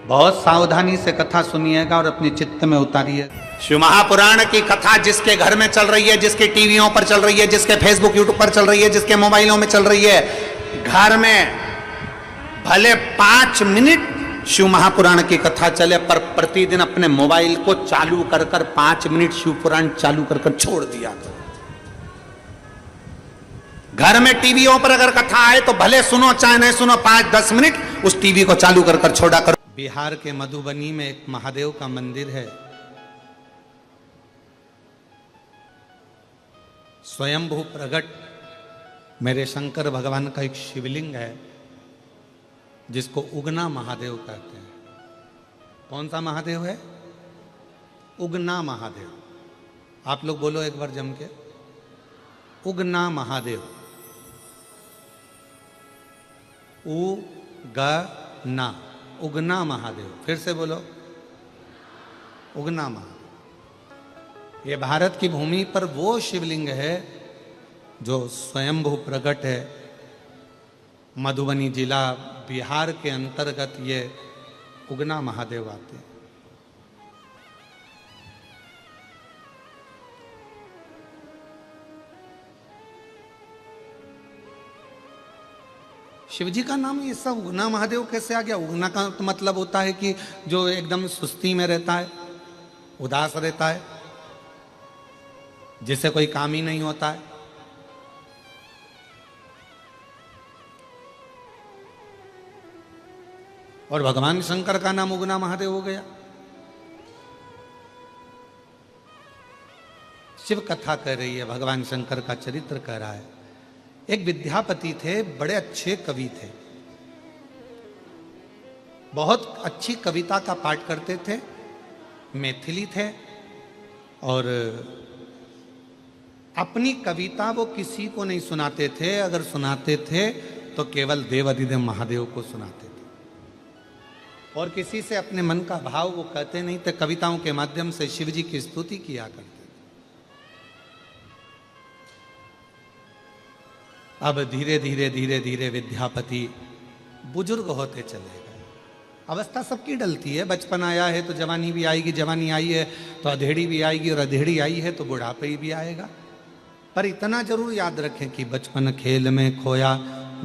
बहुत सावधानी से कथा सुनिएगा और अपने चित्त में उतारिए। शिव महापुराण की कथा जिसके घर में चल रही है, जिसके टीवियों पर चल रही है, जिसके फेसबुक यूट्यूब पर चल रही है, जिसके मोबाइलों में चल रही है, घर में भले 5 मिनट शिव महापुराण की कथा चले, पर प्रतिदिन अपने मोबाइल को चालू कर 5 मिनट शिव पुराण चालू कर छोड़ दिया। घर में टीवियों पर अगर कथा आए तो भले सुनो चाहे नहीं सुनो, 5-10 मिनट उस टीवी को चालू कर छोड़ा करो। बिहार के मधुबनी में एक महादेव का मंदिर है। स्वयंभू प्रगट मेरे शंकर भगवान का एक शिवलिंग है जिसको उगना महादेव कहते हैं। कौन सा महादेव है? उगना महादेव। आप लोग बोलो एक बार जम के, उगना महादेव। उगना, उगना महादेव। फिर से बोलो, उगना महादेव। ये भारत की भूमि पर वो शिवलिंग है जो स्वयंभू प्रकट है। मधुबनी जिला बिहार के अंतर्गत ये उगना महादेव आते हैं। शिवजी का नाम ये सब उगना महादेव कैसे आ गया? उगना का तो मतलब होता है कि जो एकदम सुस्ती में रहता है, उदास रहता है, जिसे कोई काम ही नहीं होता है। और भगवान शंकर का नाम उगना महादेव हो गया। शिव कथा कह रही है, भगवान शंकर का चरित्र कह रहा है। एक विद्यापति थे, बड़े अच्छे कवि थे, बहुत अच्छी कविता का पाठ करते थे, मैथिली थे, और अपनी कविता वो किसी को नहीं सुनाते थे। अगर सुनाते थे तो केवल देवाधिदेव महादेव को सुनाते थे, और किसी से अपने मन का भाव वो कहते नहीं थे। कविताओं के माध्यम से शिव जी की स्तुति किया करते थे। अब धीरे धीरे धीरे धीरे विद्यापति बुजुर्ग होते चले गए। अवस्था सबकी डलती है, बचपन आया है तो जवानी भी आएगी, जवानी आई है तो अधेड़ी भी आएगी, और अधेड़ी आई है तो बुढ़ापे भी आएगा। पर इतना जरूर याद रखें कि बचपन खेल में खोया,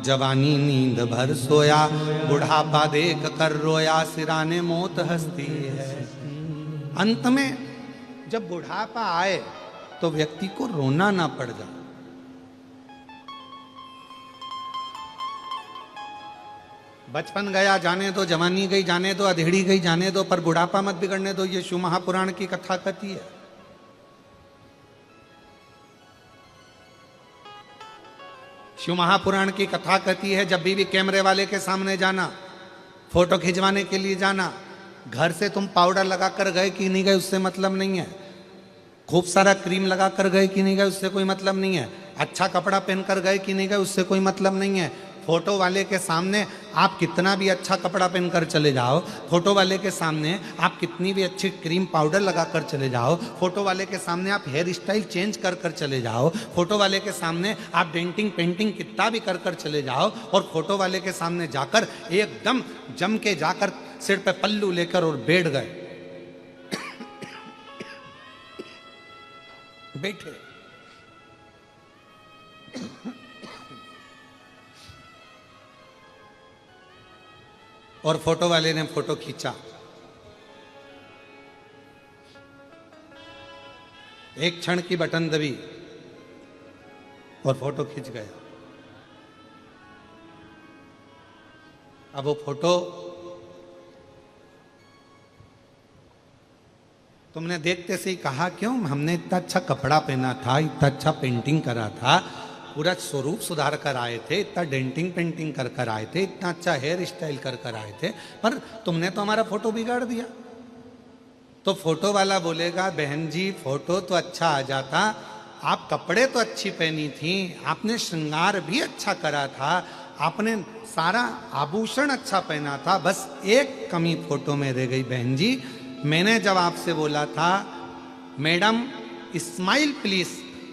जवानी नींद भर सोया, बुढ़ापा देख कर रोया, सिराने मौत हंसती है। अंत में जब बुढ़ापा आए तो व्यक्ति को रोना ना पड़ जाए। बचपन गया जाने दो, जवानी गई जाने दो, अधेड़ी गई जाने दो, पर बुढ़ापा मत बिगड़ने दो। ये शिव महापुराण की कथा कहती है। शिव महापुराण की कथा कहती है, जब भी कैमरे वाले के सामने जाना, फोटो खिंचवाने के लिए जाना, घर से तुम पाउडर लगा कर गए कि नहीं गए उससे मतलब नहीं है, खूब सारा क्रीम लगा कर गए कि नहीं गए उससे कोई मतलब नहीं है, अच्छा कपड़ा पहन कर गए कि नहीं गए उससे कोई मतलब नहीं है। फोटो वाले के सामने आप कितना भी अच्छा कपड़ा पहनकर चले जाओ, फोटो वाले के सामने आप कितनी भी अच्छी क्रीम पाउडर लगाकर चले जाओ, फोटो वाले के सामने आप हेयर स्टाइल चेंज कर कर चले जाओ, फोटो वाले के सामने आप डेंटिंग पेंटिंग कितना भी कर कर चले जाओ, और फोटो वाले के सामने जाकर एकदम जम के जाकर सिर पे पल्लू लेकर और बैठ गए, बैठे, और फोटो वाले ने फोटो खींचा, एक क्षण की बटन दबी और फोटो खींच गया। अब वो फोटो तुमने देखते से ही कहा, क्यों हमने इतना अच्छा कपड़ा पहना था, इतना अच्छा पेंटिंग करा था, पूरा स्वरूप सुधार कर आए थे, इतना डेंटिंग पेंटिंग कर कर आए थे, इतना अच्छा हेयर स्टाइल कर कर आए थे, पर तुमने तो हमारा फोटो बिगाड़ दिया। तो फोटो वाला बोलेगा, बहन जी फोटो तो अच्छा आ जाता, आप कपड़े तो अच्छी पहनी थी, आपने श्रृंगार भी अच्छा करा था, आपने सारा आभूषण अच्छा पहना था, बस एक कमी फोटो में रह गई बहन जी। मैंने जब आपसे बोला था, मैडम स्माइल प्लीज,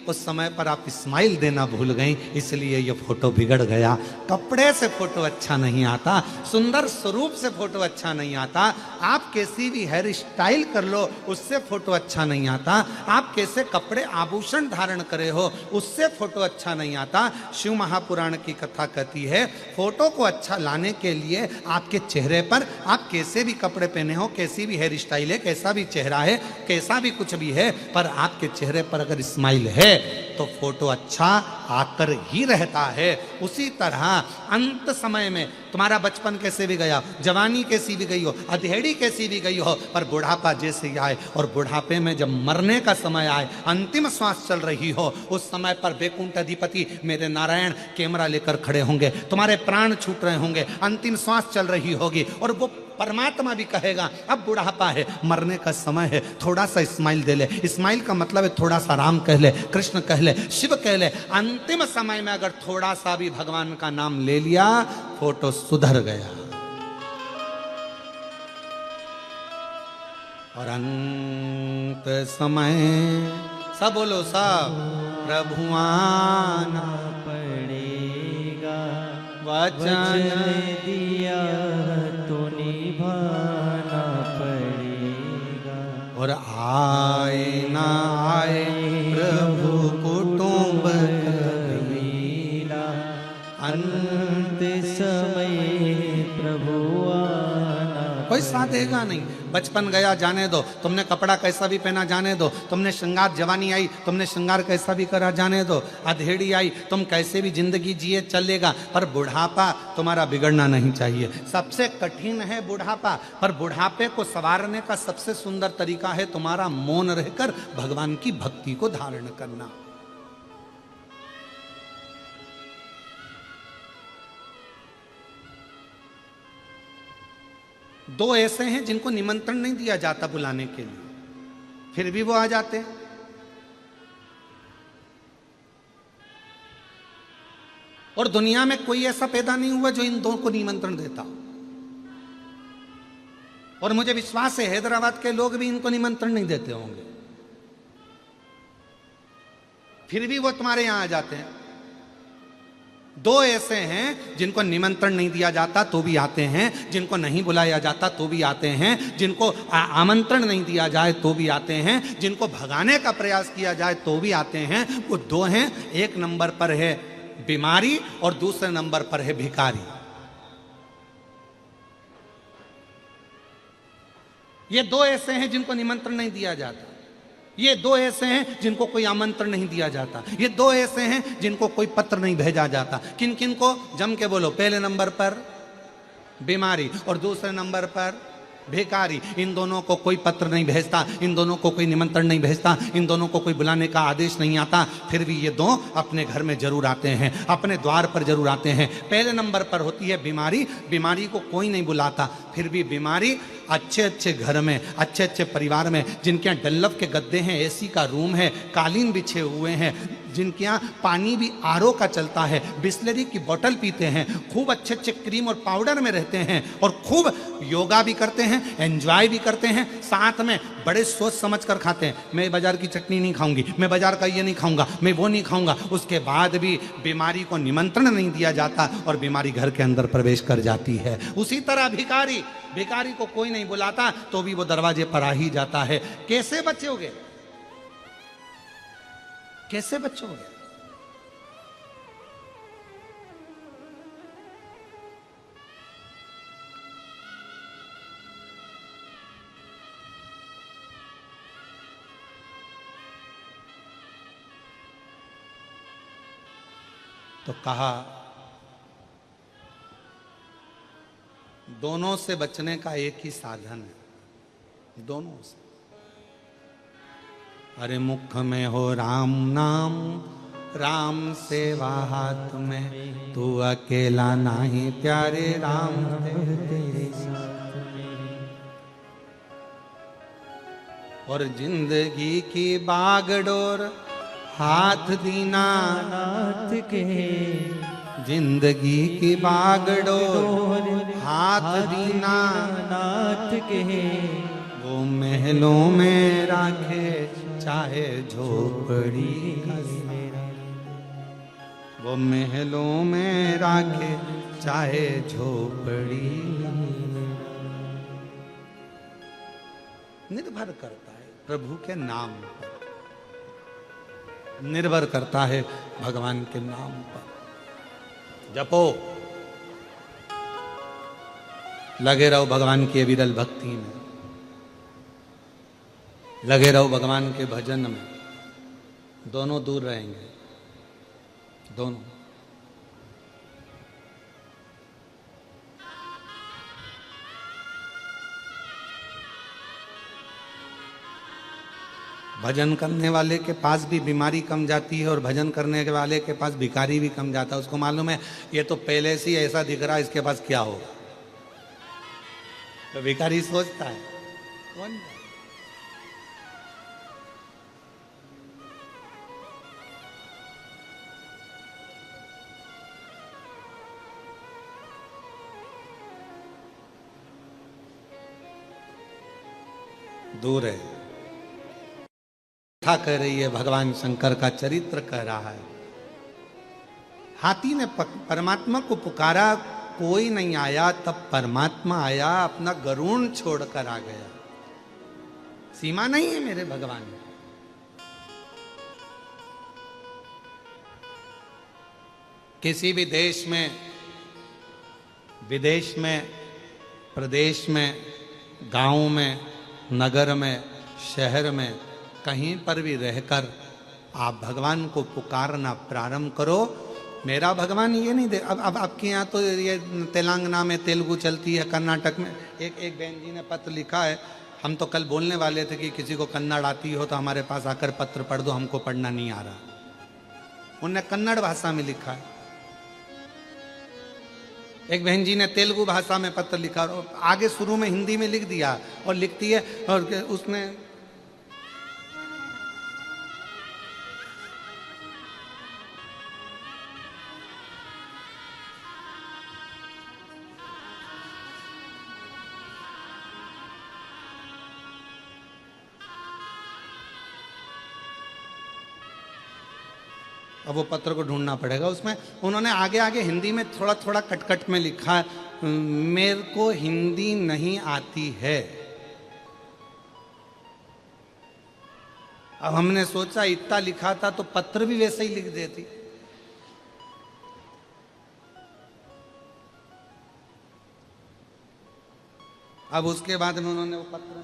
उस समय पर आप स्माइल देना भूल गई, इसलिए ये फोटो बिगड़ गया। कपड़े से फोटो अच्छा नहीं आता, सुंदर स्वरूप से फोटो अच्छा नहीं आता, आप कैसी भी हेयर स्टाइल कर लो उससे फोटो अच्छा नहीं आता, आप कैसे कपड़े आभूषण धारण करे हो उससे फोटो अच्छा नहीं आता। शिव महापुराण की कथा कहती है फोटो को अच्छा लाने के लिए आपके चेहरे पर आप कैसे भी कपड़े पहने हो, कैसी भी हेयर स्टाइल है, कैसा भी चेहरा है, कैसा भी कुछ भी है, पर आपके चेहरे पर अगर स्माइल है तो फोटो अच्छा आकर ही रहता है। उसी तरह अंत समय में तुम्हारा बचपन कैसे भी गया, जवानी कैसी भी गई हो, अधेड़ी कैसी भी गई हो, पर बुढ़ापा जैसे आए और बुढ़ापे में जब मरने का समय आए, अंतिम श्वास चल रही हो, उस समय पर वैकुंठ अधिपति मेरे नारायण कैमरा लेकर खड़े होंगे, तुम्हारे प्राण छूट रहे होंगे, अंतिम श्वास चल रही होगी और वो परमात्मा भी कहेगा अब बुढ़ापा है, मरने का समय है, थोड़ा सा स्माइल दे ले। स्माइल का मतलब है थोड़ा सा राम कह ले, कृष्ण कह ले, शिव कह ले। अंतिम समय में अगर थोड़ा सा भी भगवान का नाम ले लिया, फोटो सुधर गया। और अंत समय सब बोलो सब, प्रभु आना पड़ेगा, वचन दिया तो निभाना पड़ेगा। और आए ना आए प्रभु कुटुंब कबीला, अंत समय प्रभु आना कोई साथ देगा नहीं। बचपन गया जाने दो, तुमने कपड़ा कैसा भी पहना जाने दो, तुमने श्रृंगार, जवानी आई तुमने श्रृंगार कैसा भी करा जाने दो, अधेड़ी आई तुम कैसे भी जिंदगी जिए चलेगा, पर बुढ़ापा तुम्हारा बिगड़ना नहीं चाहिए। सबसे कठिन है बुढ़ापा, पर बुढ़ापे को संवारने का सबसे सुंदर तरीका है तुम्हारा मौन रहकर भगवान की भक्ति को धारण करना। दो ऐसे हैं जिनको निमंत्रण नहीं दिया जाता बुलाने के लिए, फिर भी वो आ जाते हैं। और दुनिया में कोई ऐसा पैदा नहीं हुआ जो इन दो को निमंत्रण देता हो। और मुझे विश्वास है हैदराबाद के लोग भी इनको निमंत्रण नहीं देते होंगे, फिर भी वो तुम्हारे यहां आ जाते हैं। दो ऐसे हैं जिनको निमंत्रण नहीं दिया जाता तो भी आते हैं, जिनको नहीं बुलाया जाता तो भी आते हैं, जिनको आमंत्रण नहीं दिया जाए तो भी आते हैं, जिनको भगाने का प्रयास किया जाए तो भी आते हैं। वो दो हैं, एक नंबर पर है बीमारी और दूसरे नंबर पर है भिखारी। ये दो ऐसे हैं जिनको निमंत्रण नहीं दिया जाता, ये दो ऐसे हैं जिनको कोई आमंत्रण नहीं दिया जाता, ये दो ऐसे हैं जिनको कोई पत्र नहीं भेजा जाता। किन किन को? जम के बोलो। पहले नंबर पर बीमारी और दूसरे नंबर पर भिखारी। इन दोनों को कोई पत्र नहीं भेजता, इन दोनों को कोई निमंत्रण नहीं भेजता, इन दोनों को कोई बुलाने का आदेश नहीं आता, फिर भी ये दो अपने घर में जरूर आते हैं, अपने द्वार पर जरूर आते हैं। पहले नंबर पर होती है बीमारी। बीमारी को कोई नहीं बुलाता, फिर भी बीमारी अच्छे अच्छे घर में, अच्छे अच्छे परिवार में, जिनके यहाँ डल्लफ के गद्दे हैं, एसी का रूम है, कालीन बिछे हुए हैं, जिनके यहाँ पानी भी आरओ का चलता है, बिस्लरी की बोतल पीते हैं, खूब अच्छे अच्छे क्रीम और पाउडर में रहते हैं, और खूब योगा भी करते हैं, एंजॉय भी करते हैं, साथ में बड़े सोच समझ कर खाते हैं। मैं बाजार की चटनी नहीं खाऊंगी, मैं बाजार का ये नहीं खाऊंगा, मैं वो नहीं खाऊंगा। उसके बाद भी बीमारी को निमंत्रण नहीं दिया जाता और बीमारी घर के अंदर प्रवेश कर जाती है। उसी तरह भिखारी, भिखारी को कोई नहीं बुलाता तो भी वो दरवाजे पर आ ही जाता है। कैसे बचोगे? कैसे बचोगे? तो कहा दोनों से बचने का एक ही साधन है, दोनों से। अरे मुख में हो राम नाम, राम सेवा हाथ में, तू अकेला नहीं प्यारे राम तेरे साथ में। और जिंदगी की बागडोर हाथ दीना नाथ के, जिंदगी की बागडोर हाथ दीना नाथ के, वो महलों में राखे चाहे झोपड़ी मेरा वो महलों में राखे चाहे झोपड़ी। निर्भर करता है प्रभु के नाम पर, निर्भर करता है भगवान के नाम पर। जपो, लगे रहो भगवान की विरल भक्ति में, लगे रहो भगवान के भजन में, दोनों दूर रहेंगे, दोनों। भजन करने वाले के पास भी बीमारी कम जाती है और भजन करने के वाले के पास भिखारी भी कम जाता है। उसको मालूम है ये तो पहले से ही ऐसा दिख रहा है, इसके पास क्या होगा। तो भिखारी सोचता है कौन दूर है। कथा कह रही है, भगवान शंकर का चरित्र कह रहा है। हाथी ने परमात्मा को पुकारा, कोई नहीं आया, तब परमात्मा आया, अपना गरुड़ छोड़कर आ गया। सीमा नहीं है मेरे भगवान। किसी भी देश में, विदेश में, प्रदेश में, गांव में, नगर में, शहर में, कहीं पर भी रहकर आप भगवान को पुकारना प्रारंभ करो। मेरा भगवान ये नहीं दे। अब आपके यहाँ तो ये तेलंगाना में तेलुगु चलती है, कर्नाटक में। एक बहन जी ने पत्र लिखा है, हम तो कल बोलने वाले थे कि किसी को कन्नड़ आती हो तो हमारे पास आकर पत्र पढ़ दो, हमको पढ़ना नहीं आ रहा। उनने कन्नड़ भाषा में लिखा है। एक बहन जी ने तेलुगु भाषा में पत्र लिखा और आगे शुरू में हिंदी में लिख दिया और लिखती है, और उसने अब वो पत्र को ढूंढना पड़ेगा। उसमें उन्होंने आगे आगे हिंदी में थोड़ा थोड़ा कट में लिखा है, मेरे को हिंदी नहीं आती है। अब हमने सोचा इतना लिखा था तो पत्र भी वैसे ही लिख देती। अब उसके बाद में उन्होंने वो पत्र में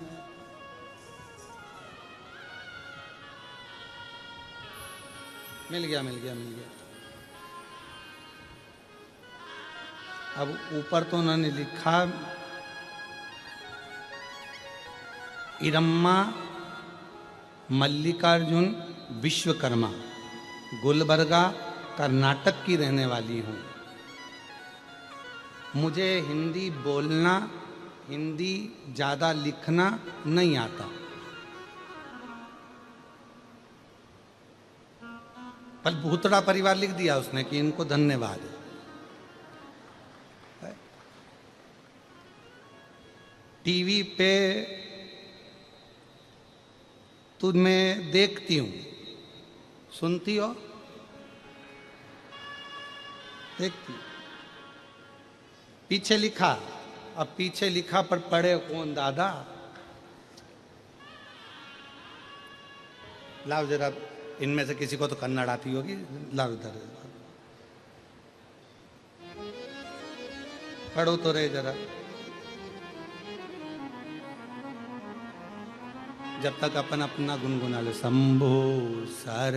मिल गया। अब ऊपर तो उन्होंने लिखा, इरम्मा मल्लिकार्जुन विश्वकर्मा, गुलबर्गा कर्नाटक की रहने वाली हूँ। मुझे हिंदी बोलना, हिंदी ज़्यादा लिखना नहीं आता, पर भूतड़ा परिवार लिख दिया उसने कि इनको धन्यवाद। टीवी पे तुम्हें देखती हूं, सुनती हो, देखती। पीछे लिखा, अब पीछे लिखा पर पढ़े कौन दादा। लाओ जरा, इनमें से किसी को तो कन्नड़ आती होगी, लाओ इधर पढ़ो तो रहे जरा। जब तक अपन अपना गुनगुना लो। शंभो सर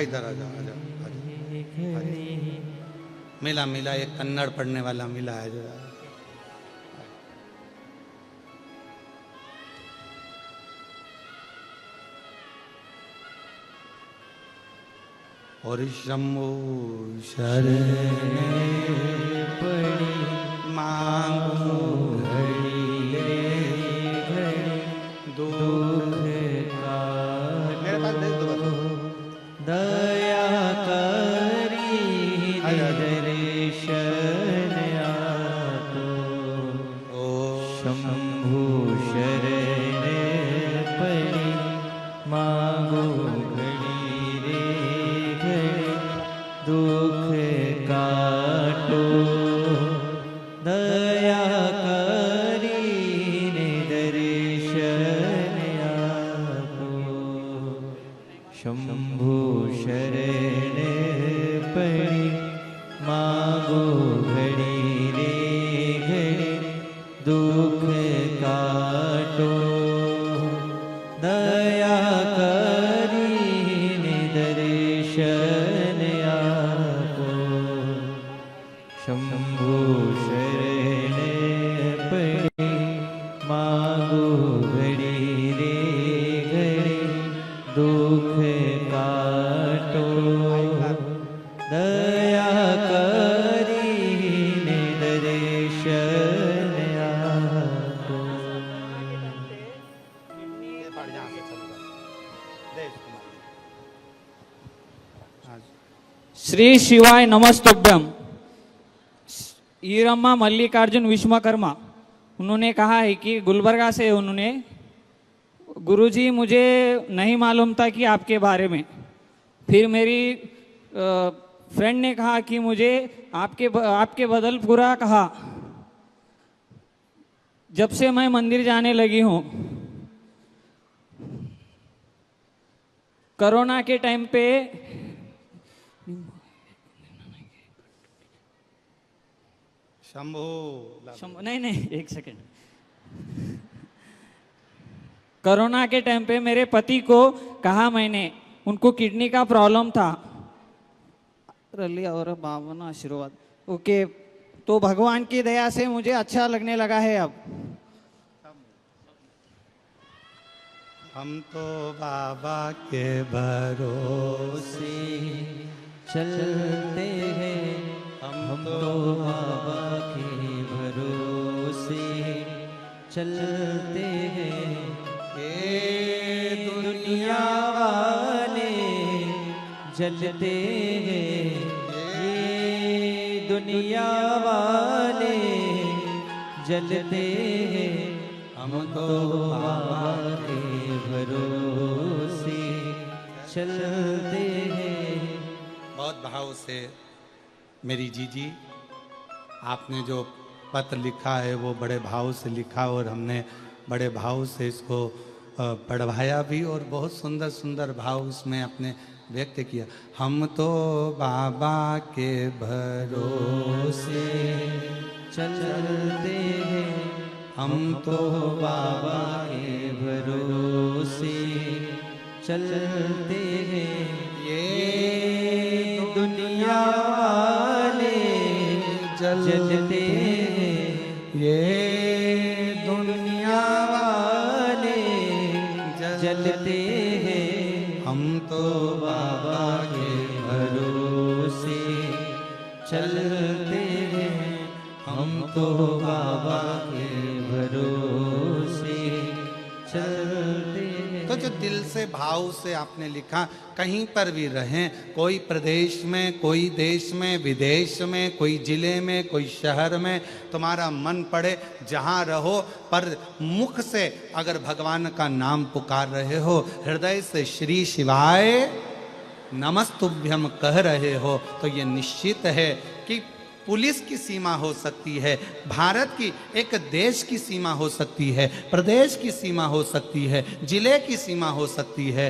इधर आ जाओ। मिला एक कन्नड़ पढ़ने वाला मिला है जरा। और शंभो शरण पड़ी मांगो घड़ी दुख का मेरे पास भेज दो बस। दया करी दर्शन आपो ओ शंभु मांगो घड़ी रे घड़ी दुख काटो दया करीने दर्शन आपो शंभु शरण पड़े मांगो घड़ी रे घड़ी दुख काटो दया करीने दर्शन आपो श्री शिवाय नमस्तुभ्यम। ईरम्मा मल्लिकार्जुन विश्वकर्मा उन्होंने कहा है कि गुलबर्गा से उन्होंने, गुरुजी मुझे नहीं मालूम था कि आपके बारे में, फिर मेरी फ्रेंड ने कहा कि मुझे आपके बदल पूरा कहा। जब से मैं मंदिर जाने लगी हूँ, कोरोना के टाइम पे नहीं एक सेकेंड, कोरोना के टाइम पे मेरे पति को कहा मैंने, उनको किडनी का प्रॉब्लम था, रली और बाबा आशीर्वाद, ओके, तो भगवान की दया से मुझे अच्छा लगने लगा है अब। हम तो बाबा के भरोसे चलते हैं, हम तो बाबा के भरोसे चलते हैं। ये दुनिया वाले जलते हैं, ये दुनिया वाले जलते हैं, हम तो बाबा के भरोसे चलते हैं। बहुत भाव से मेरी जीजी, आपने जो पत्र लिखा है वो बड़े भाव से लिखा और हमने बड़े भाव से इसको पढ़वाया भी और बहुत सुंदर सुंदर भाव उसमें अपने व्यक्त किया। हम तो बाबा के भरोसे चलते हैं, हम तो बाबा के भरोसे चलते हैं। ये दुनिया वाले जलते हैं, ये दुनिया वाले जलते हैं, हम तो बाबा के भरोसे चलते हैं, हम तो बाबा के भरोसे चलते हैं। तो जो दिल से भाव से आपने लिखा, कहीं पर भी रहें, कोई प्रदेश में, कोई देश में, विदेश में, कोई जिले में, कोई शहर में, तुम्हारा मन पड़े जहाँ रहो, पर मुख से अगर भगवान का नाम पुकार रहे हो, हृदय से श्री शिवाय नमस्तुभ्यम कह रहे हो, तो ये निश्चित है कि पुलिस की सीमा हो सकती है, भारत की एक देश की सीमा हो सकती है, प्रदेश की सीमा हो सकती है, जिले की सीमा हो सकती है,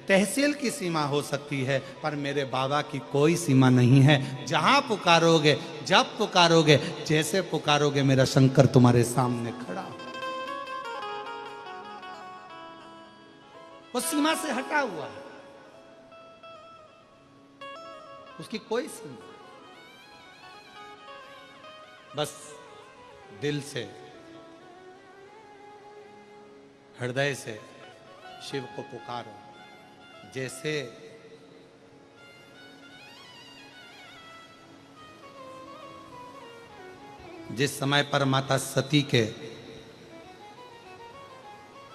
तहसील की सीमा हो सकती है, पर मेरे बाबा की कोई सीमा नहीं है। जहां पुकारोगे, जब पुकारोगे, जैसे पुकारोगे, मेरा शंकर तुम्हारे सामने खड़ा हो। वो सीमा से हटा हुआ है, उसकी कोई सीमा, बस दिल से, हृदय से शिव को पुकारो। जैसे जिस समय पर माता सती के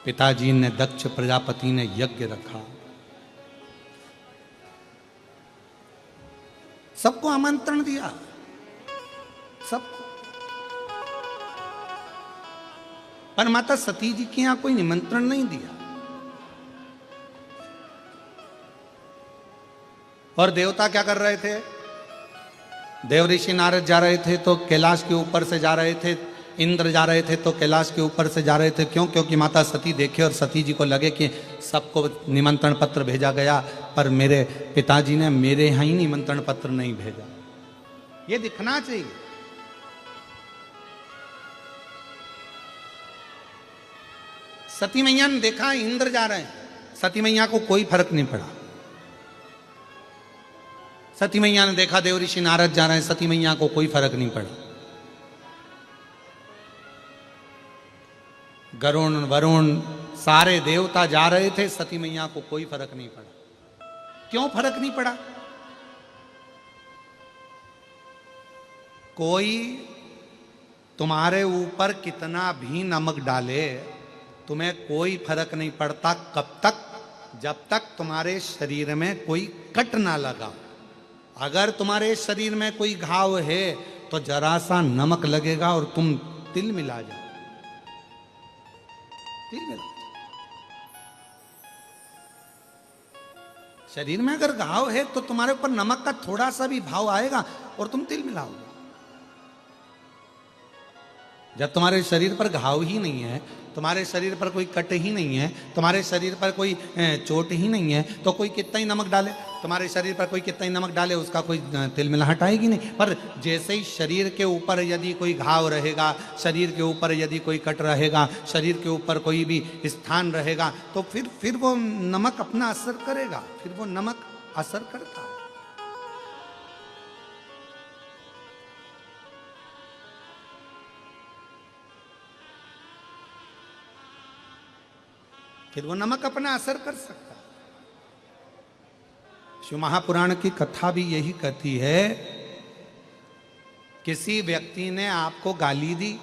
पिताजी ने, दक्ष प्रजापति ने यज्ञ रखा, सबको आमंत्रण दिया, सब, पर माता सती जी के यहां कोई निमंत्रण नहीं दिया। और देवता क्या कर रहे थे? देव ऋषि नारद जा रहे थे तो कैलाश के ऊपर से जा रहे थे, इंद्र जा रहे थे तो कैलाश के ऊपर से जा रहे थे। क्यों? क्योंकि माता सती देखे और सती जी को लगे कि सबको निमंत्रण पत्र भेजा गया, पर मेरे पिताजी ने मेरे यहाँ ही निमंत्रण पत्र नहीं भेजा। ये दिखना चाहिए। सती मैया ने देखा इंद्र जा रहे हैं, सती मैया को कोई फर्क नहीं पड़ा। सती मैया ने देखा देव ऋषि नारद जा रहे हैं, सती मैया को कोई फर्क नहीं पड़ा। गरुण वरुण सारे देवता जा रहे थे, सती मैया को कोई फर्क नहीं पड़ा। क्यों फर्क नहीं पड़ा? कोई तुम्हारे ऊपर कितना भी नमक डाले, तुम्हें कोई फर्क नहीं पड़ता। कब तक? जब तक तुम्हारे शरीर में कोई कट ना लगा। अगर तुम्हारे शरीर में कोई घाव है तो जरा सा नमक लगेगा और तुम तिल मिला जाओ, तिल मिला। शरीर में अगर घाव है तो तुम्हारे ऊपर नमक का थोड़ा सा भी भाव आएगा और तुम तिल मिलाओगे। जब तुम्हारे शरीर पर घाव ही नहीं है, तुम्हारे शरीर पर कोई कट ही नहीं है, तुम्हारे शरीर पर कोई चोट ही नहीं है, तो कोई कितना ही नमक डाले, तुम्हारे शरीर पर कोई कितना ही नमक डाले, उसका कोई तिल मिलाहट आएगी नहीं। पर जैसे ही शरीर के ऊपर यदि कोई घाव रहेगा, शरीर के ऊपर यदि कोई कट रहेगा, शरीर के ऊपर कोई भी स्थान रहेगा, तो फिर वो नमक अपना असर करेगा, फिर वो नमक असर करता है। फिर वो नमक अपना असर कर सकता है। शिव महापुराण की कथा भी यही कहती है, किसी व्यक्ति ने आपको गाली दी,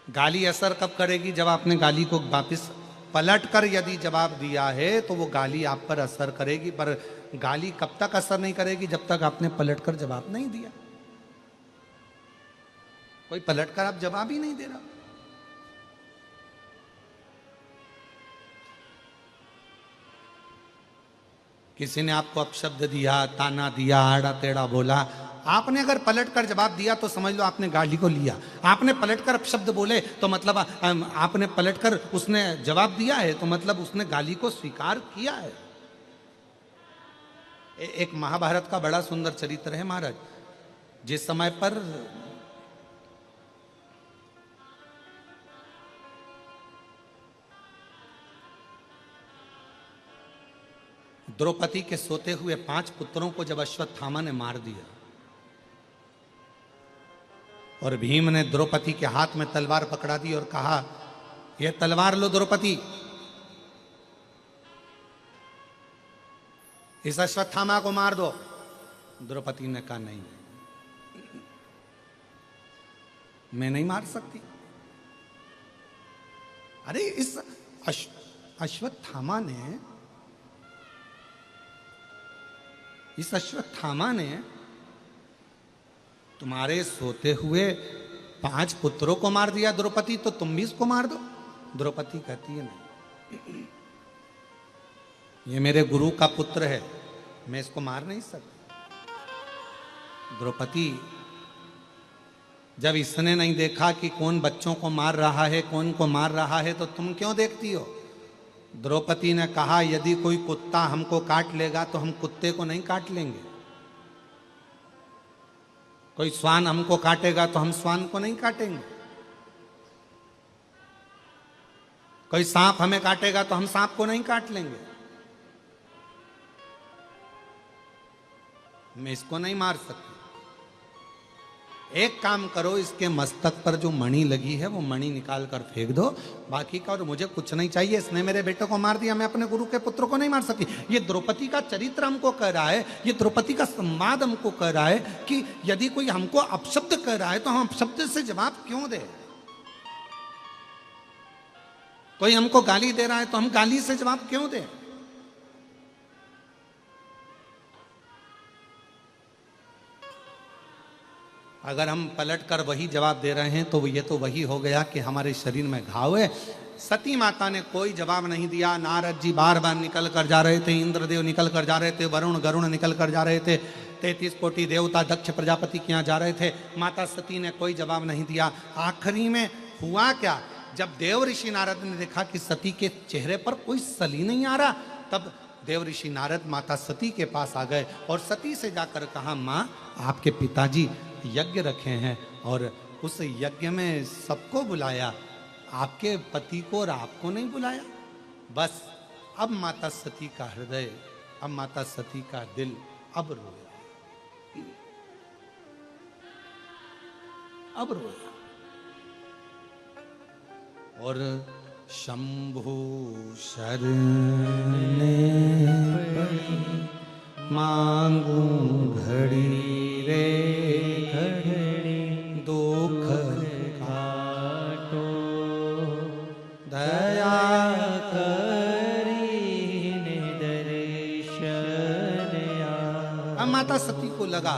गाली असर कब करेगी? जब आपने गाली को वापस पलट कर यदि जवाब दिया है तो वो गाली आप पर असर करेगी। पर गाली कब तक असर नहीं करेगी? जब तक आपने पलट कर जवाब नहीं दिया। कोई पलट कर आप जवाब ही नहीं दे रहा। किसी ने आपको अपशब्द दिया, ताना दिया, आड़ा टेढ़ा बोला, आपने अगर पलट कर जवाब दिया तो समझ लो आपने गाली को लिया। आपने पलट कर अपशब्द बोले तो मतलब आपने पलट कर उसने जवाब दिया है, तो मतलब उसने गाली को स्वीकार किया है। एक महाभारत का बड़ा सुंदर चरित्र है महाराज। जिस समय पर द्रौपदी के सोते हुए 5 पुत्रों को जब अश्वत्थामा ने मार दिया और भीम ने द्रौपदी के हाथ में तलवार पकड़ा दी और कहा, यह तलवार लो द्रौपदी, इस अश्वत्थामा को मार दो। द्रौपदी ने कहा, नहीं, मैं नहीं मार सकती। अरे इस अश्वत्थामा ने तुम्हारे सोते हुए 5 पुत्रों को मार दिया द्रौपदी, तो तुम भी इसको मार दो। द्रौपदी कहती है, नहीं, ये मेरे गुरु का पुत्र है, मैं इसको मार नहीं सकती। द्रौपदी, जब इसने नहीं देखा कि कौन बच्चों को मार रहा है, कौन को मार रहा है, तो तुम क्यों देखती हो? द्रौपदी ने कहा, यदि कोई कुत्ता हमको काट लेगा तो हम कुत्ते को नहीं काट लेंगे। कोई श्वान हमको काटेगा तो हम श्वान को नहीं काटेंगे। कोई सांप हमें काटेगा तो हम सांप को नहीं काट लेंगे। मैं इसको नहीं मार सकती। एक काम करो, इसके मस्तक पर जो मणि लगी है वो मणि निकाल कर फेंक दो, बाकी का और मुझे कुछ नहीं चाहिए। इसने मेरे बेटे को मार दिया, मैं अपने गुरु के पुत्र को नहीं मार सकती। ये द्रौपदी का चरित्र हमको कह रहा है, ये द्रौपदी का संवाद हमको कह रहा है कि यदि कोई हमको अपशब्द कह रहा है तो हम अपशब्द से जवाब क्यों दे। कोई हमको गाली दे रहा है तो हम गाली से जवाब क्यों दें। अगर हम पलट कर वही जवाब दे रहे हैं तो ये तो वही हो गया कि हमारे शरीर में घाव है। सती माता ने कोई जवाब नहीं दिया। नारद जी बार बार निकल कर जा रहे थे, इंद्रदेव निकल कर जा रहे थे, वरुण गरुण निकल कर जा रहे थे, 33 कोटि देवता दक्ष प्रजापति के यहाँ जा रहे थे। माता सती ने कोई जवाब नहीं दिया। आखिरी में हुआ क्या, जब देव ऋषि नारद ने देखा कि सती के चेहरे पर कोई सली नहीं आ रहा, तब देव ऋषि नारद माता सती के पास आ गए और सती से जाकर कहा, माँ आपके पिताजी यज्ञ रखे हैं और उस यज्ञ में सबको बुलाया, आपके पति को और आपको नहीं बुलाया। बस अब माता सती का हृदय, अब माता सती का दिल अब रोया, अब रोया। और शंभु शरण मांगू घड़ी रे घड़ी दुख काटो दया करीने दर्शन आ। अब माता सती को लगा,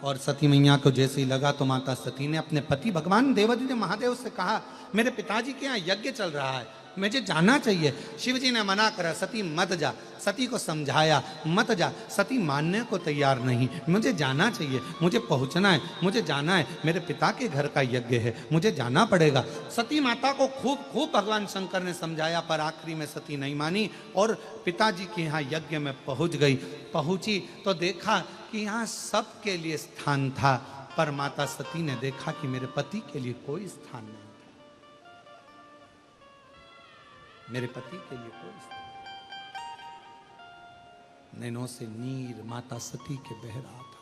और सती मैया को जैसे ही लगा तो माता सती ने अपने पति भगवान देवादिदेव महादेव से कहा, मेरे पिताजी के यहाँ यज्ञ चल रहा है, मुझे जाना चाहिए। शिव जी ने मना करा, सती मत जा। सती को समझाया, मत जा। सती मानने को तैयार नहीं, मुझे जाना चाहिए, मुझे पहुंचना है, मुझे जाना है, मेरे पिता के घर का यज्ञ है, मुझे जाना पड़ेगा। सती माता को खूब खूब भगवान शंकर ने समझाया, पर आखिरी में सती नहीं मानी और पिताजी के यहाँ यज्ञ में पहुंच गई। पहुंची तो देखा कि यहाँ सबके लिए स्थान था, पर माता सती ने देखा कि मेरे पति के लिए कोई स्थान नहीं था, मेरे पति के लिए कोई स्थान। नैनों से नीर माता सती के बह रहा था,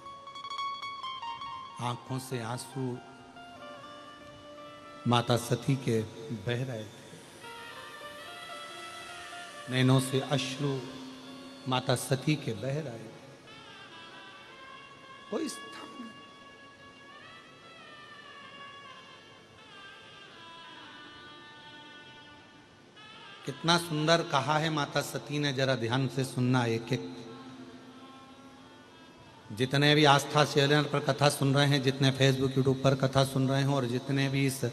आंखों से आंसू माता सती के बह रहे थे, नैनों से अश्रु माता सती के बह रहे थे, कोई स्थान नहीं। कितना सुंदर कहा है माता सती ने, जरा ध्यान से सुनना। एक एक जितने भी आस्था चैनल पर कथा सुन रहे हैं, जितने फेसबुक यूट्यूब पर कथा सुन रहे हैं, और जितने भी इस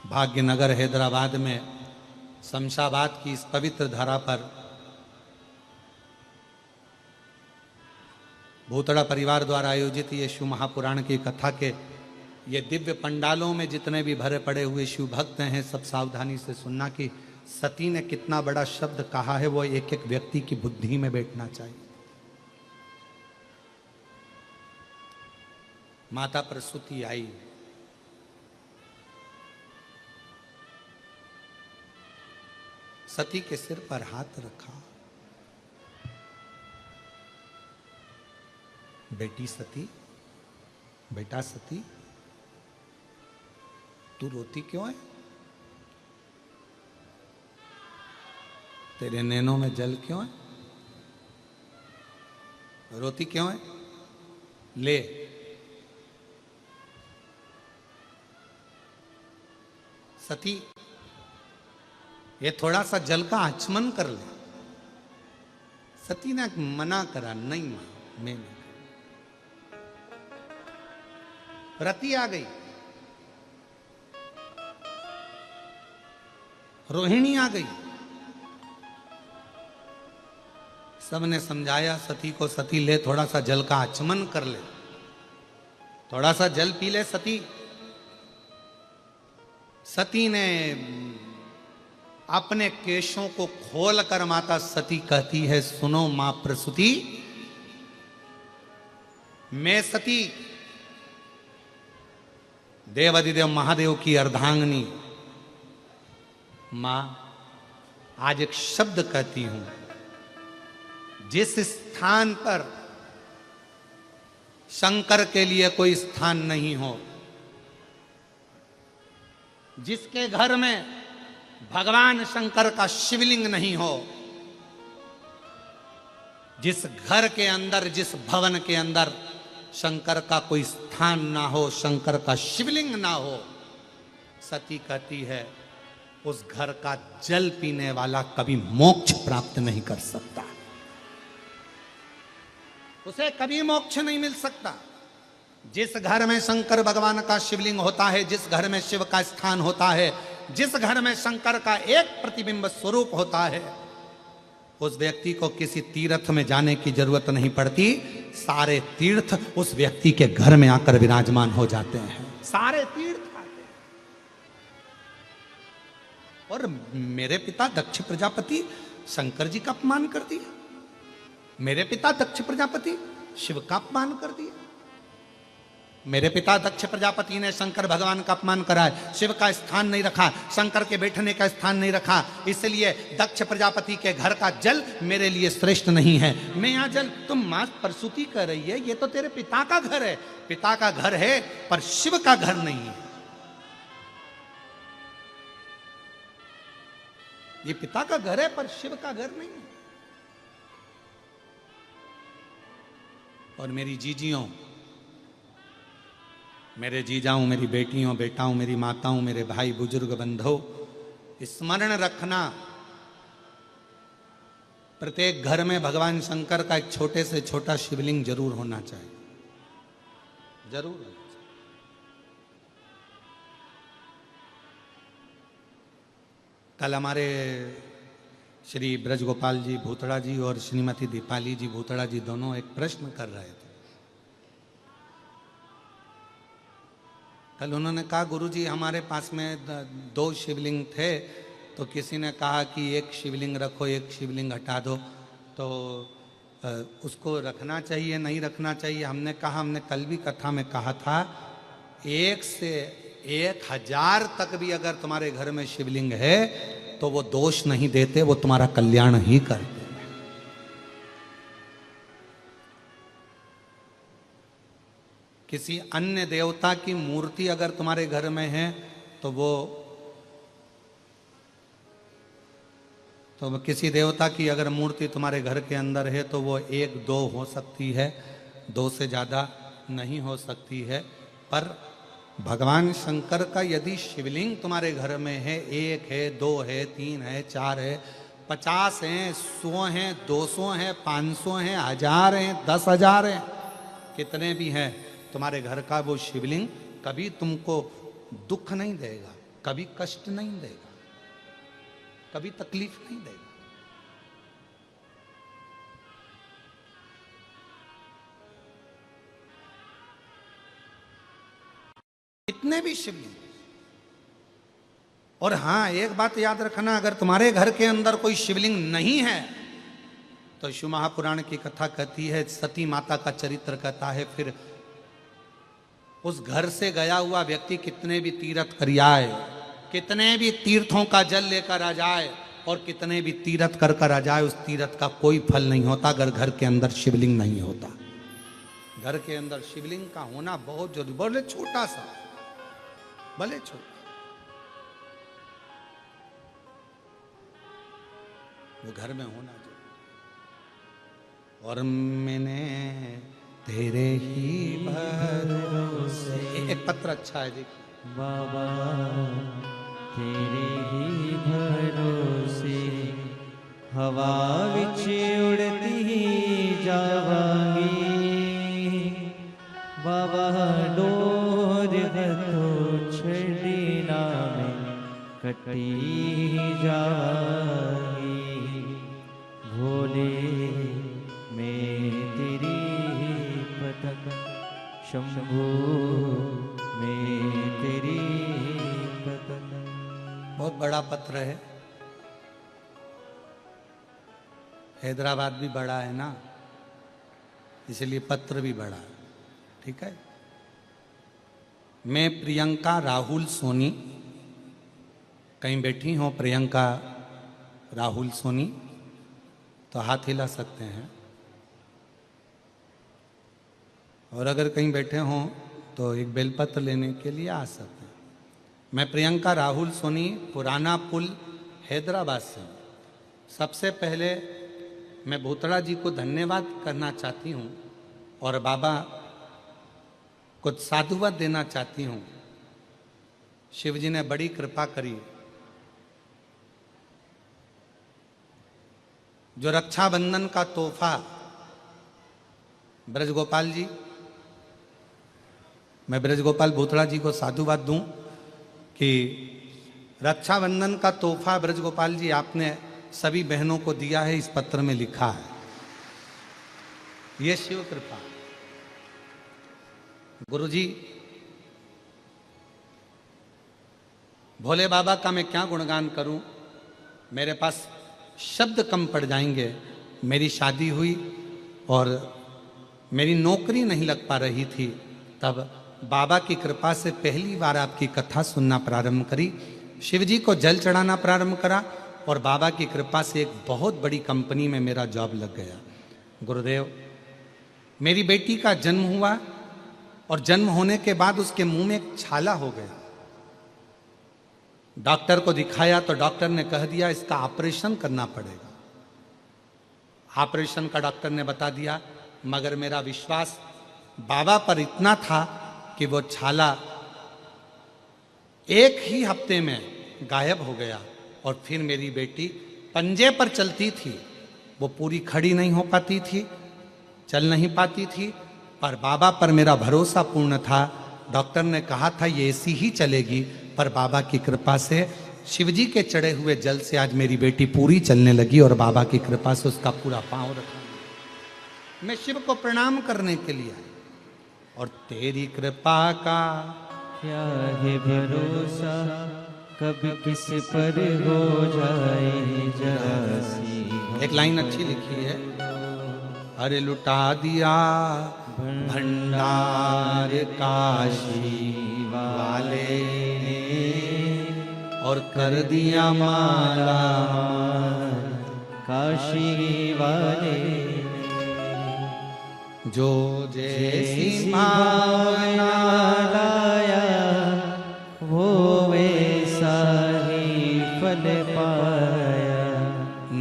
भाग्यनगर हैदराबाद में शमशाबाद की इस पवित्र धारा पर भूतड़ा परिवार द्वारा आयोजित ये शिव महापुराण की कथा के ये दिव्य पंडालों में जितने भी भरे पड़े हुए शिव भक्त हैं, सब सावधानी से सुनना कि सती ने कितना बड़ा शब्द कहा है, वो एक एक व्यक्ति की बुद्धि में बैठना चाहिए। माता प्रसूति आई, सती के सिर पर हाथ रखा, बेटी सती, बेटा सती, तू रोती क्यों है? तेरे नैनों में जल क्यों है? रोती क्यों है? ले, सती ये थोड़ा सा जल का आचमन कर ले। सती ने मना करा, नहीं मां, मैं नहीं। रति आ गई, रोहिणी आ गई, सबने समझाया सती को, सती ले थोड़ा सा जल का आचमन कर ले, थोड़ा सा जल पी ले सती। सती ने अपने केशों को खोलकर माता सती कहती है, सुनो मां प्रसूति, मैं सती देवादिदेव महादेव की अर्धांगिनी मां आज एक शब्द कहती हूं, जिस स्थान पर शंकर के लिए कोई स्थान नहीं हो, जिसके घर में भगवान शंकर का शिवलिंग नहीं हो, जिस घर के अंदर, जिस भवन के अंदर शंकर का कोई स्थान ना हो, शंकर का शिवलिंग ना हो, सती कहती है उस घर का जल पीने वाला कभी मोक्ष प्राप्त नहीं कर सकता, उसे कभी मोक्ष नहीं मिल सकता। जिस घर में शंकर भगवान का शिवलिंग होता है, जिस घर में शिव का स्थान होता है, जिस घर में शंकर का एक प्रतिबिंब स्वरूप होता है, उस व्यक्ति को किसी तीर्थ में जाने की जरूरत नहीं पड़ती, सारे तीर्थ उस व्यक्ति के घर में आकर विराजमान हो जाते हैं, सारे तीर्थ आते हैं। और मेरे पिता दक्ष प्रजापति शंकर जी का अपमान कर दिया, मेरे पिता दक्ष प्रजापति शिव का अपमान कर दिया। मेरे पिता दक्ष प्रजापति ने शंकर भगवान का अपमान करा है, शिव का स्थान नहीं रखा, शंकर के बैठने का स्थान नहीं रखा, इसलिए दक्ष प्रजापति के घर का जल मेरे लिए श्रेष्ठ नहीं है। मैं यहाँ जल, तुम मां प्रसूति कर रही है, ये तो तेरे पिता का घर है, पिता का घर है पर शिव का घर नहीं है। ये पिता का घर है पर शिव का घर नहीं है। और मेरी जीजियों, मेरे जीजाओं, मेरी बेटियों, बेटाओं, मेरी माताओं, मेरे भाई बुजुर्ग बंधो, स्मरण रखना, प्रत्येक घर में भगवान शंकर का एक छोटे से छोटा शिवलिंग जरूर होना चाहिए, जरूर होना चाहिए। कल हमारे श्री ब्रजगोपाल जी भूतड़ा जी और श्रीमती दीपाली जी भूतड़ा जी दोनों एक प्रश्न कर रहे थे। कल उन्होंने कहा, गुरुजी हमारे पास में 2 शिवलिंग थे, तो किसी ने कहा कि एक शिवलिंग रखो, एक शिवलिंग हटा दो, तो उसको रखना चाहिए नहीं रखना चाहिए। हमने कहा, हमने कल भी कथा में कहा था, 1 से 1000 तक भी अगर तुम्हारे घर में शिवलिंग है तो वो दोष नहीं देते, वो तुम्हारा कल्याण ही करते। किसी अन्य देवता की मूर्ति अगर तुम्हारे घर में है तो किसी देवता की अगर मूर्ति तुम्हारे घर के अंदर है तो वो 1-2 हो सकती है, 2 से ज़्यादा नहीं हो सकती है। पर भगवान शंकर का यदि शिवलिंग तुम्हारे घर में है, 1 है, 2 है, 3 है, 4 है, 50 हैं, 100 हैं, 200 हैं, 500 हैं, 1000 हैं, 10,000 हैं, कितने भी हैं, तुम्हारे घर का वो शिवलिंग कभी तुमको दुख नहीं देगा, कभी कष्ट नहीं देगा, कभी तकलीफ नहीं देगा। कितने भी शिवलिंग। और हां, एक बात याद रखना, अगर तुम्हारे घर के अंदर कोई शिवलिंग नहीं है तो शिव महापुराण की कथा कहती है, सती माता का चरित्र कहता है, फिर उस घर से गया हुआ व्यक्ति कितने भी तीर्थ कर आए, कितने भी तीर्थों का जल लेकर आ जाए और कितने भी तीर्थ कर आ जाए, उस तीर्थ का कोई फल नहीं होता अगर घर के अंदर शिवलिंग नहीं होता। घर के अंदर शिवलिंग का होना बहुत जरूरी, भले छोटा सा, भले छोटा, वो घर में होना चाहिए। और मैंने तेरे ही भरोसे, एक पत्र अच्छा है देखिए, बाबा तेरे ही भरोसे हवा विच उड़ती ही जावांगी, बाबा डोर हथों छड़ी ना में कटी जावांगी, भोले मैं तेरी पतंग, शंभू मैं तेरी पतंग। बहुत बड़ा पत्र है, हैदराबाद भी बड़ा है ना, इसलिए पत्र भी बड़ा है, ठीक है। मैं प्रियंका राहुल सोनी, कहीं बैठी हो प्रियंका राहुल सोनी तो हाथ हिला सकते हैं, और अगर कहीं बैठे हों तो एक बेलपत्र लेने के लिए आ सकते हैं। मैं प्रियंका राहुल सोनी, पुराना पुल, हैदराबाद से हूँ। सबसे पहले मैं भूतड़ा जी को धन्यवाद करना चाहती हूँ और बाबा को साधुवाद देना चाहती हूँ। शिव जी ने बड़ी कृपा करी, जो रक्षाबंधन का तोहफा ब्रजगोपाल जी, मैं ब्रजगोपाल भूतड़ा जी को साधुवाद दूं कि रक्षाबंधन का तोहफा ब्रजगोपाल जी आपने सभी बहनों को दिया है, इस पत्र में लिखा है। ये शिव कृपा। गुरुजी, भोले बाबा का मैं क्या गुणगान करूं, मेरे पास शब्द कम पड़ जाएंगे। मेरी शादी हुई और मेरी नौकरी नहीं लग पा रही थी, तब बाबा की कृपा से पहली बार आपकी कथा सुनना प्रारंभ करी, शिव जी को जल चढ़ाना प्रारंभ करा और बाबा की कृपा से एक बहुत बड़ी कंपनी में मेरा जॉब लग गया। गुरुदेव, मेरी बेटी का जन्म हुआ और जन्म होने के बाद उसके मुंह में एक छाला हो गया। डॉक्टर को दिखाया तो डॉक्टर ने कह दिया इसका ऑपरेशन करना पड़ेगा। ऑपरेशन का डॉक्टर ने बता दिया, मगर मेरा विश्वास बाबा पर इतना था कि वो छाला एक ही हफ्ते में गायब हो गया और फिर मेरी बेटी पंजे पर चलती थी। वो पूरी खड़ी नहीं हो पाती थी, चल नहीं पाती थी, पर बाबा पर मेरा भरोसा पूर्ण था। डॉक्टर ने कहा था ये ऐसी ही चलेगी, पर बाबा की कृपा से शिवजी के चढ़े हुए जल से आज मेरी बेटी पूरी चलने लगी और बाबा की कृपा से उसका पूरा पांव रखा। मैं शिव को प्रणाम करने के लिए आया और तेरी कृपा का क्या है भरोसा, कब किस पर हो जाए जरा सी। एक लाइन अच्छी लिखी है, अरे लुटा दिया भंडार काशी वाले ने और कर दिया माला काशी वाले, जो जैसी भावना लाया वो वैसा ही फल पाया,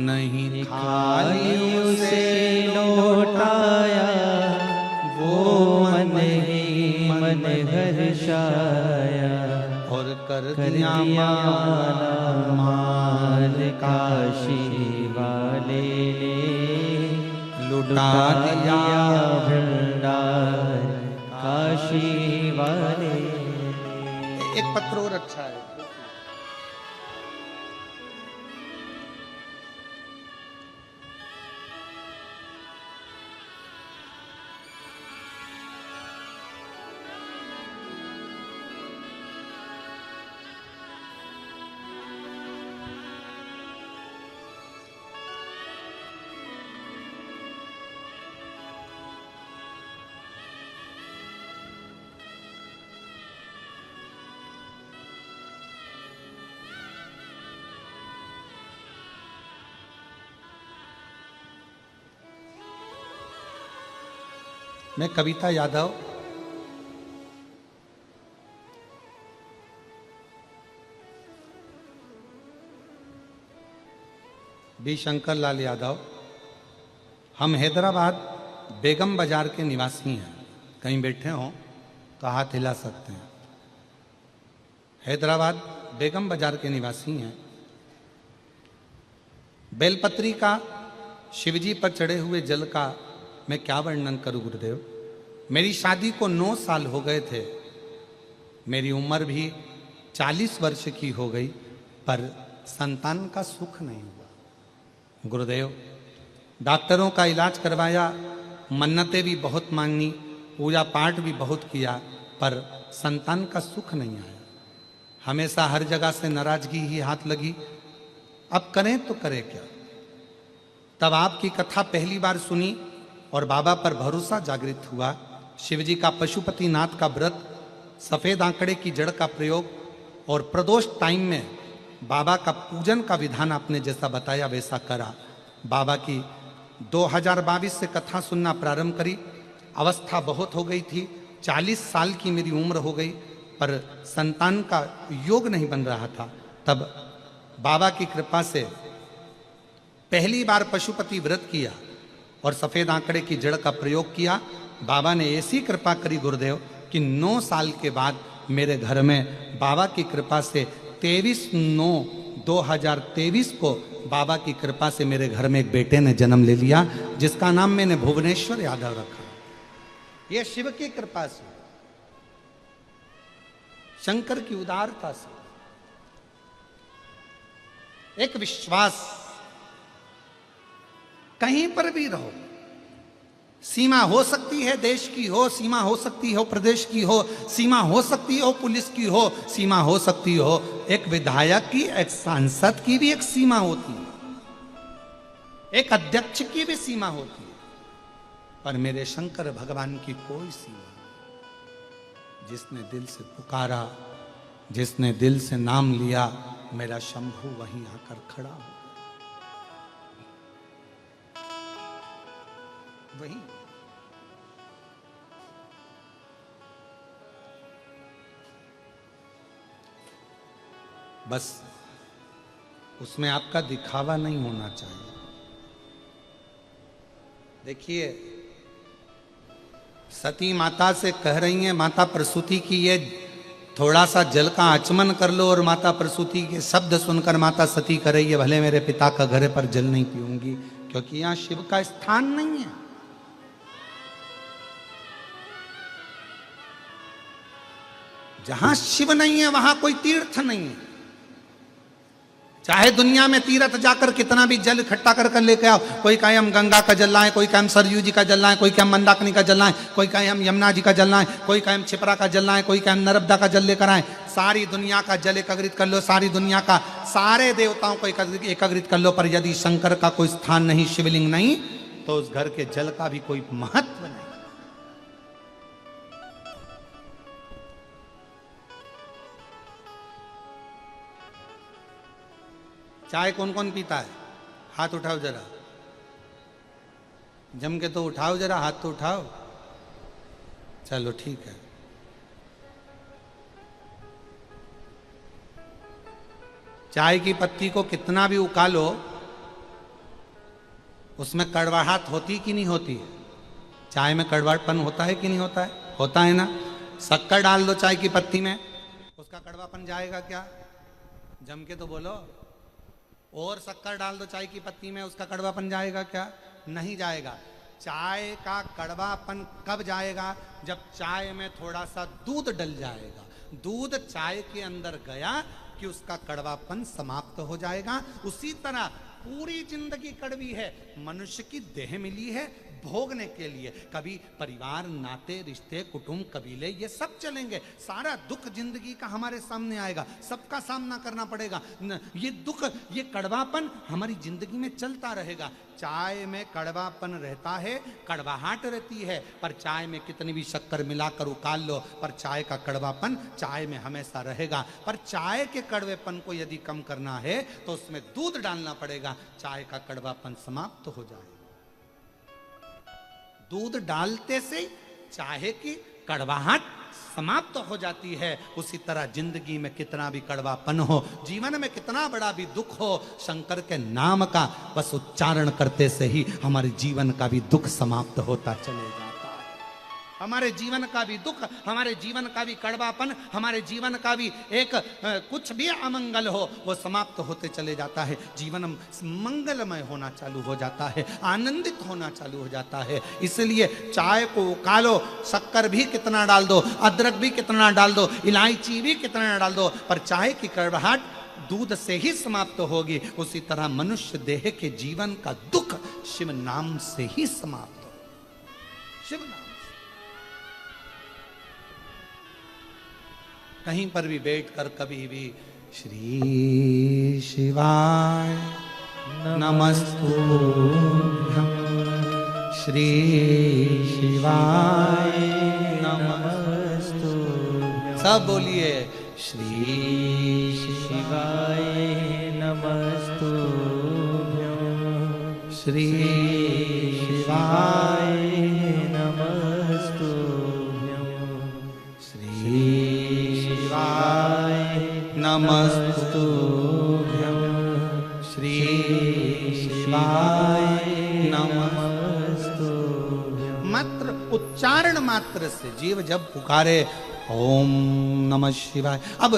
नहीं खाली उसे लौटाया वो मन ही मन हर्षाया, और कर कर दिया दिया माला माल काशी वाले ने, लुटा दिया भंडार काशी वाले। एक पत्र और अच्छा है, मैं कविता यादव बी शंकर लाल यादव, हम हैदराबाद बेगम बाजार के निवासी हैं। कहीं बैठे हों तो हाथ हिला सकते हैं। हैदराबाद बेगम बाजार के निवासी हैं। बेलपत्री का शिवजी पर चढ़े हुए जल का मैं क्या वर्णन करूं गुरुदेव। मेरी शादी को 9 साल हो गए थे, मेरी उम्र भी 40 वर्ष की हो गई, पर संतान का सुख नहीं हुआ। गुरुदेव, डॉक्टरों का इलाज करवाया, मन्नतें भी बहुत मांगी, पूजा पाठ भी बहुत किया, पर संतान का सुख नहीं आया। हमेशा हर जगह से नाराजगी ही हाथ लगी। अब करें तो करें क्या। तब आपकी कथा पहली बार सुनी और बाबा पर भरोसा जागृत हुआ। शिवजी का पशुपतिनाथ का व्रत, सफेद आंकड़े की जड़ का प्रयोग और प्रदोष टाइम में बाबा का पूजन का विधान आपने जैसा बताया वैसा करा। बाबा की 2022 से कथा सुनना प्रारंभ करी। अवस्था बहुत हो गई थी, 40 साल की मेरी उम्र हो गई, पर संतान का योग नहीं बन रहा था। तब बाबा की कृपा से पहली बार पशुपति व्रत किया और सफेद आंकड़े की जड़ का प्रयोग किया। बाबा ने ऐसी कृपा करी गुरुदेव कि 9 साल के बाद मेरे घर में बाबा की कृपा से 23/9/2023 को बाबा की कृपा से मेरे घर में एक बेटे ने जन्म ले लिया, जिसका नाम मैंने भुवनेश्वर यादव रखा। यह शिव की कृपा से, शंकर की उदारता से, एक विश्वास। कहीं पर भी रहो, सीमा हो सकती है देश की हो, सीमा हो सकती हो प्रदेश की हो, सीमा हो सकती हो पुलिस की हो, सीमा हो सकती हो एक विधायक की, एक सांसद की भी एक सीमा होती है। एक अध्यक्ष की भी सीमा होती है, पर मेरे शंकर भगवान की कोई सीमा नहीं। जिसने दिल से पुकारा, जिसने दिल से नाम लिया, मेरा शंभु वहीं आकर खड़ा हो वहीं। बस उसमें आपका दिखावा नहीं होना चाहिए। देखिए, सती माता से कह रही हैं, माता प्रसूति की ये थोड़ा सा जल का आचमन कर लो, और माता प्रसूति के शब्द सुनकर माता सती कर रही है, भले मेरे पिता का घर पर जल नहीं पीऊंगी, क्योंकि यहां शिव का स्थान नहीं है। जहां शिव नहीं है वहां कोई तीर्थ नहीं है। चाहे दुनिया में तीर्थ जाकर कितना भी जल इकट्ठा कर लेके आओ, कोई कहे हम गंगा का जल लाएं, कोई कहे हम सरयू जी का जल लाएं, कोई कहे हम मंदाकिनी का जल लाएं, कोई कहे हम यमुना जी का जल लाएं, कोई कहे हम छिपरा का जल लाएं, कोई कहे हम नर्मदा का जल लेकर आए। सारी दुनिया का जल एकत्रित कर लो, सारी दुनिया का सारे देवताओं को एकत्रित कर लो, पर यदि शंकर का कोई स्थान नहीं, शिवलिंग नहीं, तो उस घर के जल का भी कोई महत्व नहीं। चाय कौन कौन पीता है? हाथ उठाओ जरा, जम के तो उठाओ जरा, हाथ तो उठाओ। चलो ठीक है। चाय की पत्ती को कितना भी उकालो, उसमें कड़वाहट होती कि नहीं होती है? चाय में कड़वाहटपन होता है कि नहीं होता है? होता है ना। शक्कर डाल दो चाय की पत्ती में, उसका कड़वापन जाएगा क्या? जम के तो बोलो। और शक्कर डाल दो चाय की पत्ती में, उसका कड़वापन जाएगा क्या? नहीं जाएगा। चाय का कड़वापन कब जाएगा? जब चाय में थोड़ा सा दूध डल जाएगा। दूध चाय के अंदर गया कि उसका कड़वापन समाप्त हो जाएगा। उसी तरह पूरी जिंदगी कड़वी है। मनुष्य की देह मिली है भोगने के लिए। कभी परिवार, नाते, रिश्ते, कुटुंब, कबीले, ये सब चलेंगे। सारा दुख जिंदगी का हमारे सामने आएगा, सबका सामना करना पड़ेगा। ये दुख, ये कड़वापन हमारी जिंदगी में चलता रहेगा। चाय में कड़वापन रहता है, कड़वाहट रहती है, पर चाय में कितनी भी शक्कर मिलाकर उकाल लो, पर चाय का कड़वापन चाय में हमेशा रहेगा। पर चाय के कड़वेपन को यदि कम करना है तो उसमें दूध डालना पड़ेगा, चाय का कड़वापन समाप्त हो जाएगा। दूध डालते से चाय की कड़वाहट समाप्त हो जाती है। उसी तरह जिंदगी में कितना भी कड़वापन हो, जीवन में कितना बड़ा भी दुख हो, शंकर के नाम का बस उच्चारण करते से ही हमारे जीवन का भी दुख समाप्त होता चले जाता है। हमारे जीवन का भी दुख, हमारे जीवन का भी कड़वापन, हमारे जीवन का भी एक कुछ भी अमंगल हो, वो समाप्त होते चले जाता है। जीवन मंगलमय होना चालू हो जाता है, आनंदित होना चालू हो जाता है। इसलिए चाय को उकालो, शक्कर भी कितना डाल दो, अदरक भी कितना डाल दो, इलायची भी कितना डाल दो, पर चाय की कड़वाहट दूध से ही समाप्त होगी। उसी तरह मनुष्य देह के जीवन का दुख शिव नाम से ही समाप्त हो। शिव नाम कहीं पर भी बैठकर कभी भी श्री शिवाय नमस्तुभ्यं, श्री शिवाय नमस्तुभ्यं। सब बोलिए, श्री शिवाय नमस्तुभ्यं, श्री शिवाय नमस्तुभ्यं, श्री नमस्तुभ्यं, श्री शिवाय नमस्तुभ्यं। मात्र उच्चारण मात्र से जीव जब पुकारे ओम नमः शिवाय। अब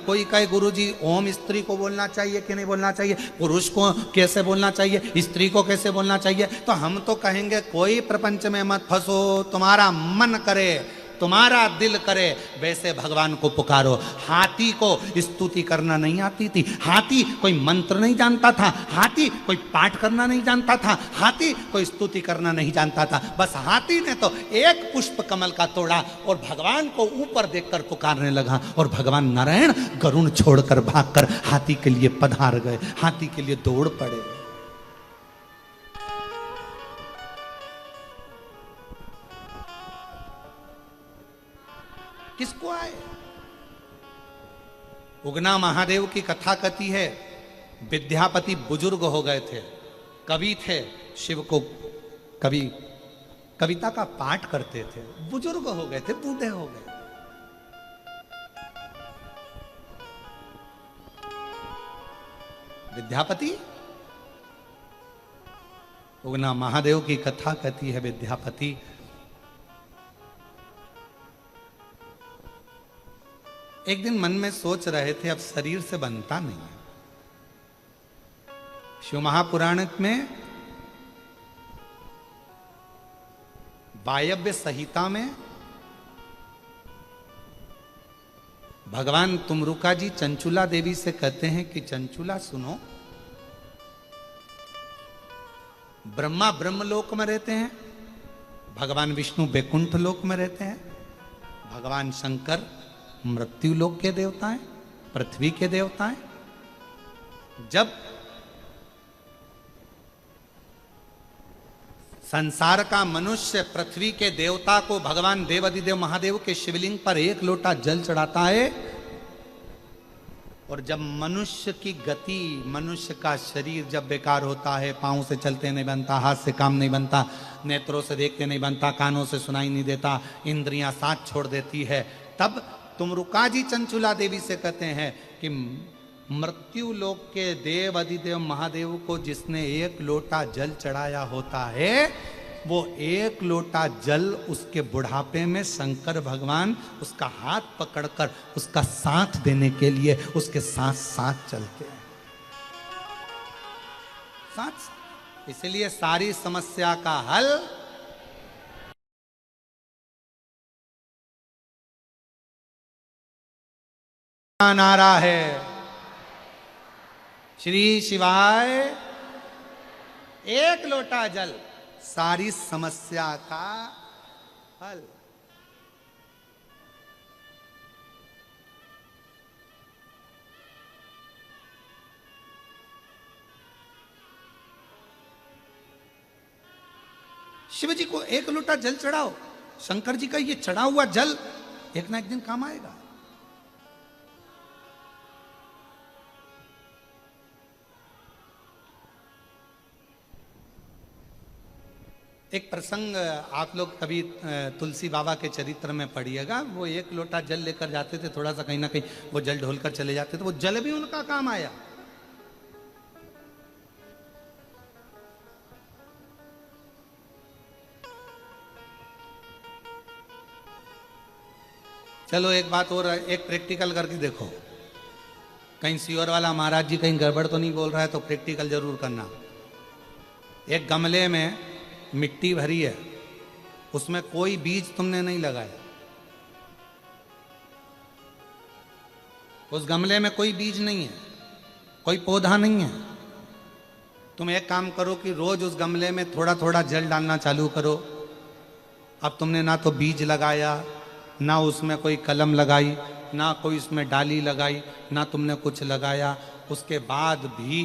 कोई कहे गुरुजी ओम स्त्री को बोलना चाहिए कि नहीं बोलना चाहिए, पुरुष को कैसे बोलना चाहिए, स्त्री को कैसे बोलना चाहिए, तो हम तो कहेंगे कोई प्रपंच में मत फंसो, तुम्हारा मन करे, तुम्हारा दिल करे वैसे भगवान को पुकारो। हाथी को स्तुति करना नहीं आती थी, हाथी कोई मंत्र नहीं जानता था, हाथी कोई पाठ करना नहीं जानता था, हाथी कोई स्तुति करना नहीं जानता था। बस हाथी ने तो एक पुष्प कमल का तोड़ा और भगवान को ऊपर देखकर पुकारने लगा, और भगवान नारायण गरुण छोड़कर भागकर हाथी के लिए पधार गए, हाथी के लिए दौड़ पड़े। किसको आए? उगना महादेव की कथा कहती है, विद्यापति बुजुर्ग हो गए थे, कवि थे, शिव को कवि कविता का पाठ करते थे, बुजुर्ग हो गए थे, बूढ़े हो गए। विद्यापति, उगना महादेव की कथा कहती है, विद्यापति एक दिन मन में सोच रहे थे, अब शरीर से बनता नहीं है। शिव महापुराण में वायव्य संहिता में भगवान तुमरुका जी चंचुला देवी से कहते हैं कि चंचुला सुनो, ब्रह्मा ब्रह्मलोक में रहते हैं, भगवान विष्णु बैकुंठ लोक में रहते हैं, भगवान शंकर मृत्यु लोक के देवता हैं, पृथ्वी के देवता हैं। जब संसार का मनुष्य पृथ्वी के देवता को भगवान देवाधिदेव महादेव के शिवलिंग पर एक लोटा जल चढ़ाता है, और जब मनुष्य की गति, मनुष्य का शरीर जब बेकार होता है, पांव से चलते नहीं बनता, हाथ से काम नहीं बनता, नेत्रों से देखते नहीं बनता, कानों से सुनाई नहीं देता, इंद्रियां साथ छोड़ देती है, तब तुमरुका जी चंचुला देवी से कहते हैं कि मृत्यु लोक के देव अधिदेव महादेव को जिसने एक लोटा जल चढ़ाया होता है, वो एक लोटा जल उसके बुढ़ापे में शंकर भगवान उसका हाथ पकड़कर उसका साथ देने के लिए उसके साथ साथ चलते हैं, साथ। इसलिए सारी समस्या का हल नारा है, श्री शिवाय एक लोटा जल, सारी समस्या का हल। शिव जी को एक लोटा जल चढ़ाओ, शंकर जी का ये चढ़ा हुआ जल एक ना एक दिन काम आएगा। एक प्रसंग आप लोग कभी तुलसी बाबा के चरित्र में पढ़िएगा, वो एक लोटा जल लेकर जाते थे, थोड़ा सा कहीं ना कहीं वो जल ढोलकर चले जाते थे, वो जल भी उनका काम आया। चलो एक बात और, एक प्रैक्टिकल करके देखो, कहीं सियोर वाला महाराज जी कहीं गड़बड़ तो नहीं बोल रहा है, तो प्रैक्टिकल जरूर करना। एक गमले में मिट्टी भरी है, उसमें कोई बीज तुमने नहीं लगाया, उस गमले में कोई बीज नहीं है, कोई पौधा नहीं है। तुम एक काम करो कि रोज उस गमले में थोड़ा थोड़ा जल डालना चालू करो। अब तुमने ना तो बीज लगाया, ना उसमें कोई कलम लगाई, ना कोई उसमें डाली लगाई, ना तुमने कुछ लगाया, उसके बाद भी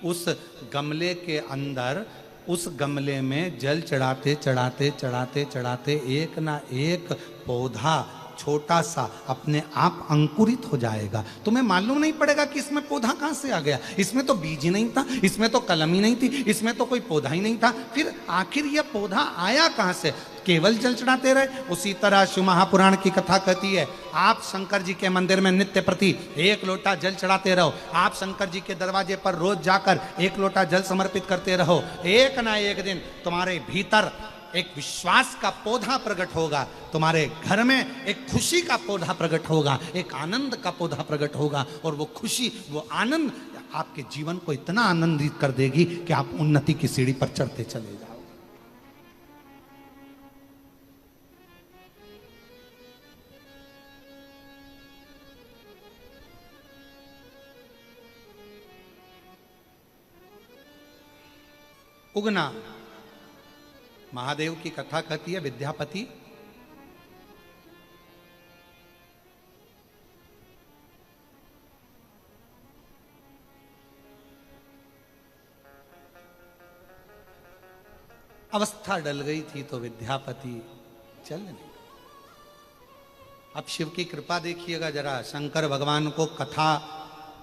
उस गमले के अंदर, उस गमले में जल चढ़ाते चढ़ाते चढ़ाते चढ़ाते एक ना एक पौधा छोटा सा अपने आप अंकुरित हो जाएगा। तुम्हें मालूम नहीं पड़ेगा कि इसमें पौधा कहां से आ गया, इसमें तो बीज ही नहीं था, इसमें तो कलम ही नहीं थी, इसमें तो कोई पौधा ही नहीं था, फिर आखिर यह पौधा आया कहां से? केवल जल चढ़ाते रहे। उसी तरह शिव महापुराण की कथा कहती है, आप शंकर जी के मंदिर में नित्य प्रति एक लोटा जल चढ़ाते रहो, आप शंकर जी के दरवाजे पर रोज जाकर एक लोटा जल समर्पित करते रहो, एक ना एक दिन तुम्हारे भीतर एक विश्वास का पौधा प्रकट होगा, तुम्हारे घर में एक खुशी का पौधा प्रकट होगा, एक आनंद का पौधा प्रकट होगा, और वो खुशी, वो आनंद आपके जीवन को इतना आनंदित कर देगी कि आप उन्नति की सीढ़ी पर चढ़ते चले जाओ। उगना महादेव की कथा कहती है, विद्यापति अवस्था डल गई थी, तो विद्यापति चल नहीं। अब शिव की कृपा देखिएगा जरा, शंकर भगवान को कथा,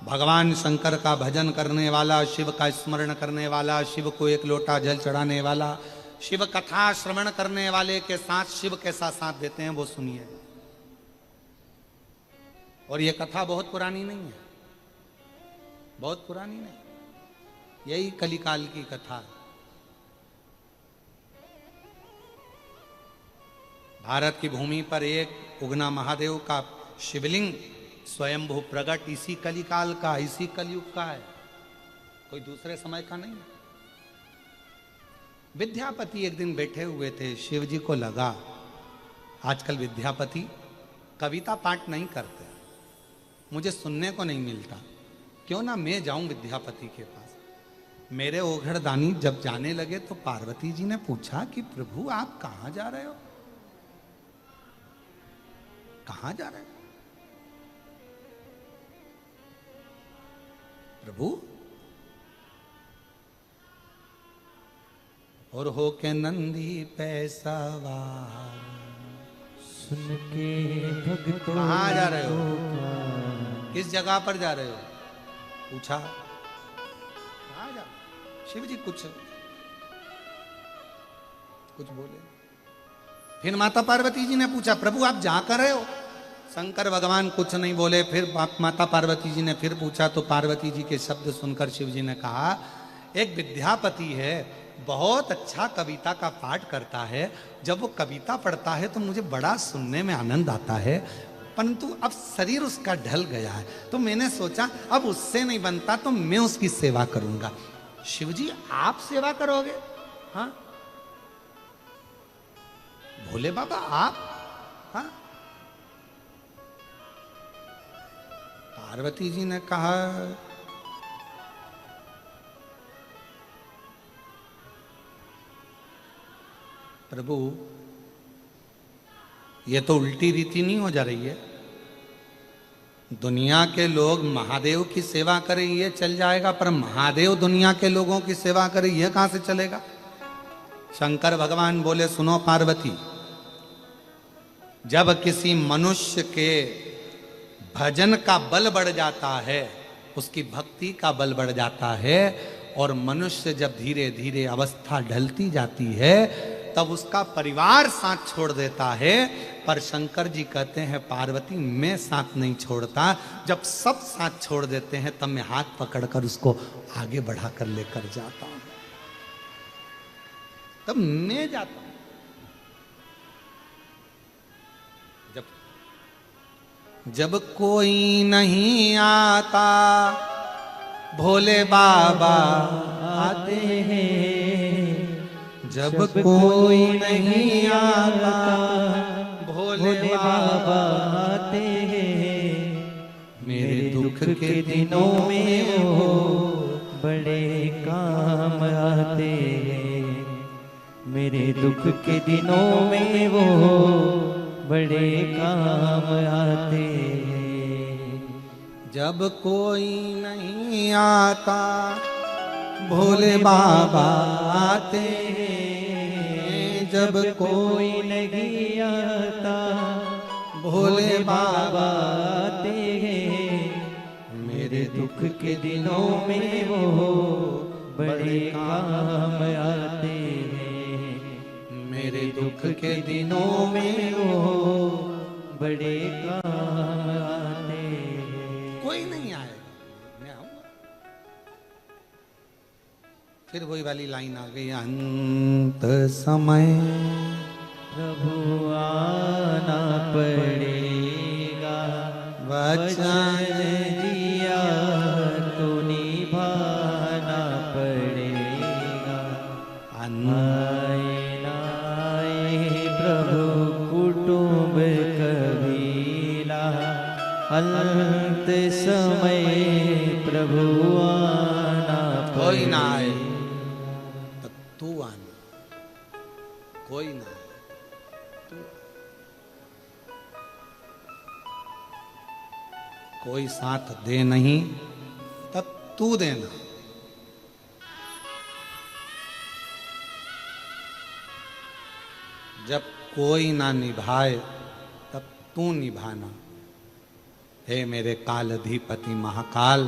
भगवान शंकर का भजन करने वाला, शिव का स्मरण करने वाला, शिव को एक लोटा जल चढ़ाने वाला, शिव कथा श्रवण करने वाले के साथ शिव कैसा साथ देते हैं वो सुनिए। और ये कथा बहुत पुरानी नहीं है, बहुत पुरानी नहीं, यही कलिकाल की कथा है। भारत की भूमि पर एक उगना महादेव का शिवलिंग स्वयंभू प्रकट इसी कलिकाल का, इसी कलयुग का है, कोई दूसरे समय का नहीं है। विद्यापति एक दिन बैठे हुए थे, शिव जी को लगा आजकल विद्यापति कविता पाठ नहीं करते, मुझे सुनने को नहीं मिलता, क्यों ना मैं जाऊं विद्यापति के पास। मेरे ओघड़दानी जब जाने लगे तो पार्वती जी ने पूछा कि प्रभु आप कहां जा रहे हो, कहां जा रहे हो प्रभु? और हो के नंदी पैसावार, सुन के भक्तों कहां जा रहे हो, का किस जगह पर जा रहे हो पूछा। कहां जा, शिव जी कुछ बोले। फिर माता पार्वती जी ने पूछा प्रभु आप जा कर रहे हो, शंकर भगवान कुछ नहीं बोले। फिर माता पार्वती जी ने फिर पूछा तो पार्वती जी के शब्द सुनकर शिव जी ने कहा एक विद्यापति है, बहुत अच्छा कविता का पाठ करता है, जब वो कविता पढ़ता है तो मुझे बड़ा सुनने में आनंद आता है, परंतु अब शरीर उसका ढल गया है, तो मैंने सोचा अब उससे नहीं बनता तो मैं उसकी सेवा करूंगा। शिव जी आप सेवा करोगे? हाँ भोले बाबा आप? हाँ। पार्वती जी ने कहा प्रभु ये तो उल्टी रीति नहीं हो जा रही है, दुनिया के लोग महादेव की सेवा करें ये चल जाएगा, पर महादेव दुनिया के लोगों की सेवा करें ये कहां से चलेगा? शंकर भगवान बोले सुनो पार्वती, जब किसी मनुष्य के भजन का बल बढ़ जाता है, उसकी भक्ति का बल बढ़ जाता है, और मनुष्य जब धीरे धीरे अवस्था ढलती जाती है तब उसका परिवार साथ छोड़ देता है। पर शंकर जी कहते हैं पार्वती मैं साथ नहीं छोड़ता, जब सब साथ छोड़ देते हैं तब मैं हाथ पकड़कर उसको आगे बढ़ाकर लेकर जाता हूं, तब मैं जाता हूं। जब कोई नहीं आता भोले बाबा आते हैं, जब कोई नहीं आता भोले बाबा आते हैं, मेरे दुख के दिनों में वो बड़े काम आते हैं, मेरे दुख के दिनों में वो बड़े काम आते हैं। जब कोई नहीं आता भोले बाबा आते हैं, जब कोई नहीं आता भोले बाबा आते हैं, मेरे दुख के दिनों में वो बड़े काम आते हैं, मेरे दुख के दिनों में वो बड़े काम आते हैं। कोई नहीं आएगा, मैं आऊंगा। फिर वही वाली लाइन आ गई, अंत समय प्रभु आना पड़ेगा, वचन दिया तो निभाना पड़ेगा। आए ना आए प्रभु कुटुंब कबीला, अंत समय प्रभु आना कोई ना आए पड़ेगा। तो तू आना, कोई ना आए तू। कोई साथ दे नहीं तब तू देना। जब कोई ना निभाए तब तू निभाना। हे मेरे कालाधिपति महाकाल,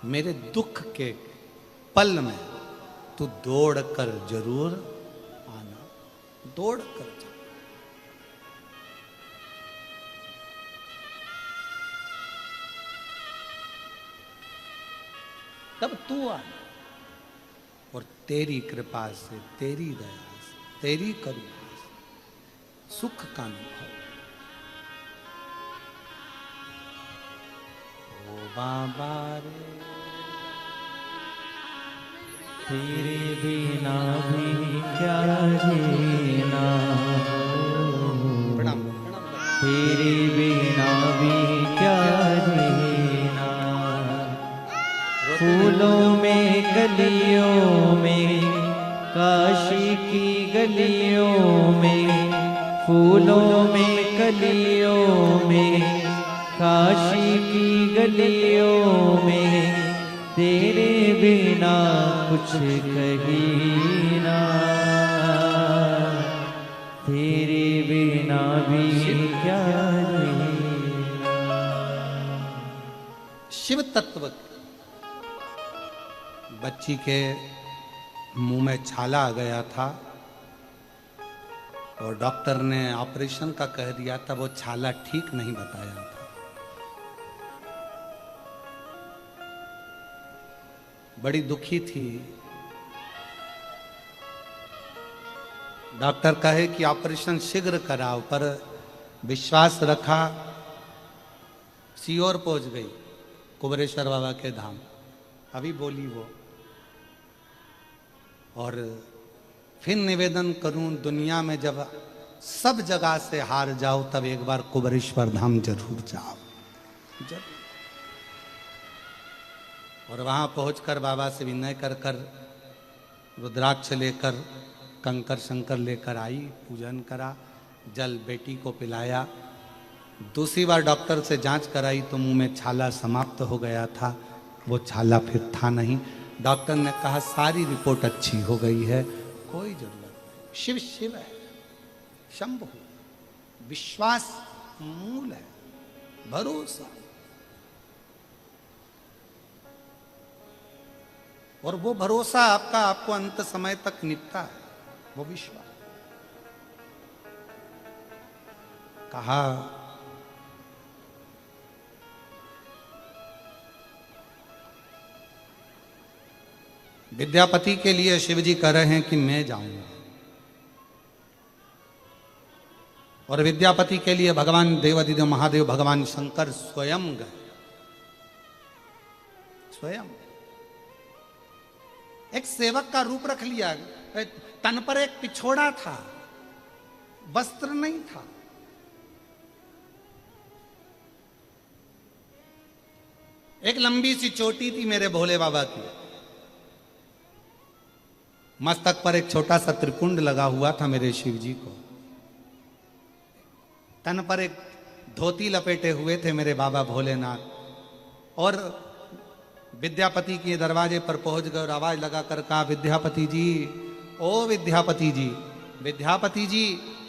मेरे दुख के पल में तू दौड़ कर जरूर आना, दौड़ कर जा। तब तू आना और तेरी कृपा से, तेरी दया से, तेरी करुणा से सुख का अनुभव। ओ बाबा रे, तेरे बिना भी क्या जीना, प्रणाम। तेरे बिना भी क्या जीना। फूलों में गलियों में, काशी की गलियों में, फूलों में गलियों में, काशी की गलियों में, तेरे बिना कुछ कहीं ना, तेरे बिना भी क्या जीना। शिव तत्व। बच्ची के मुंह में छाला आ गया था और डॉक्टर ने ऑपरेशन का कह दिया था, वो छाला ठीक नहीं बताया था। बड़ी दुखी थी। डॉक्टर कहे कि ऑपरेशन शीघ्र कराओ, पर विश्वास रखा, सीओर पहुंच गई कुबरेश्वर बाबा के धाम। अभी बोली वो। और फिर निवेदन करूं, दुनिया में जब सब जगह से हार जाओ, तब एक बार कुबरेश्वर धाम जरूर जाओ, जरूर। और वहां पहुंचकर बाबा से विनय कर कर रुद्राक्ष लेकर, कंकर शंकर लेकर आई, पूजन करा, जल बेटी को पिलाया। दूसरी बार डॉक्टर से जांच कराई तो मुंह में छाला समाप्त हो गया था, वो छाला फिर था नहीं। डॉक्टर ने कहा सारी रिपोर्ट अच्छी हो गई है, कोई जरूरत नहीं। शिव शिव है, शंभु, विश्वास मूल है, भरोसा। और वो भरोसा आपका आपको अंत समय तक निपटा है, वो विश्वास। कहा विद्यापति के लिए शिवजी कह रहे हैं कि मैं जाऊंगा, और विद्यापति के लिए भगवान देवादिदेव महादेव भगवान शंकर स्वयं गए, स्वयं। एक सेवक का रूप रख लिया, तन पर एक पिछोड़ा था, वस्त्र नहीं था। एक लंबी सी चोटी थी मेरे भोले बाबा की, मस्तक पर एक छोटा सा त्रिपुंड लगा हुआ था मेरे शिव जी को, तन पर एक धोती लपेटे हुए थे मेरे बाबा भोलेनाथ। और विद्यापति के दरवाजे पर पहुंच गए और आवाज लगाकर कहा, विद्यापति जी, ओ विद्यापति जी, विद्यापति जी,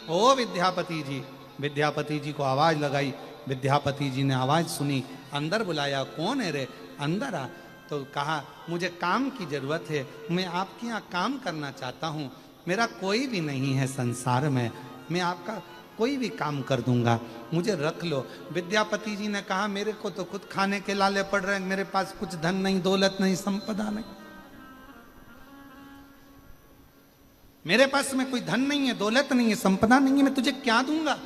ओ विद्यापति जी। विद्यापति जी को आवाज लगाई, विद्यापति जी ने आवाज सुनी, अंदर बुलाया, कौन है रे, अंदर आ। तो कहा मुझे काम की जरूरत है, मैं आपके यहाँ काम करना चाहता हूँ, मेरा कोई भी नहीं है संसार में, मैं आपका कोई भी काम कर दूंगा, मुझे रख लो। विद्यापति जी ने कहा मेरे को तो खुद खाने के लाले पड़ रहे हैं, मेरे पास कुछ धन नहीं, दौलत नहीं, संपदा नहीं, मेरे पास में कोई धन नहीं है, दौलत नहीं है, संपदा नहीं है, मैं तुझे क्या दूंगा,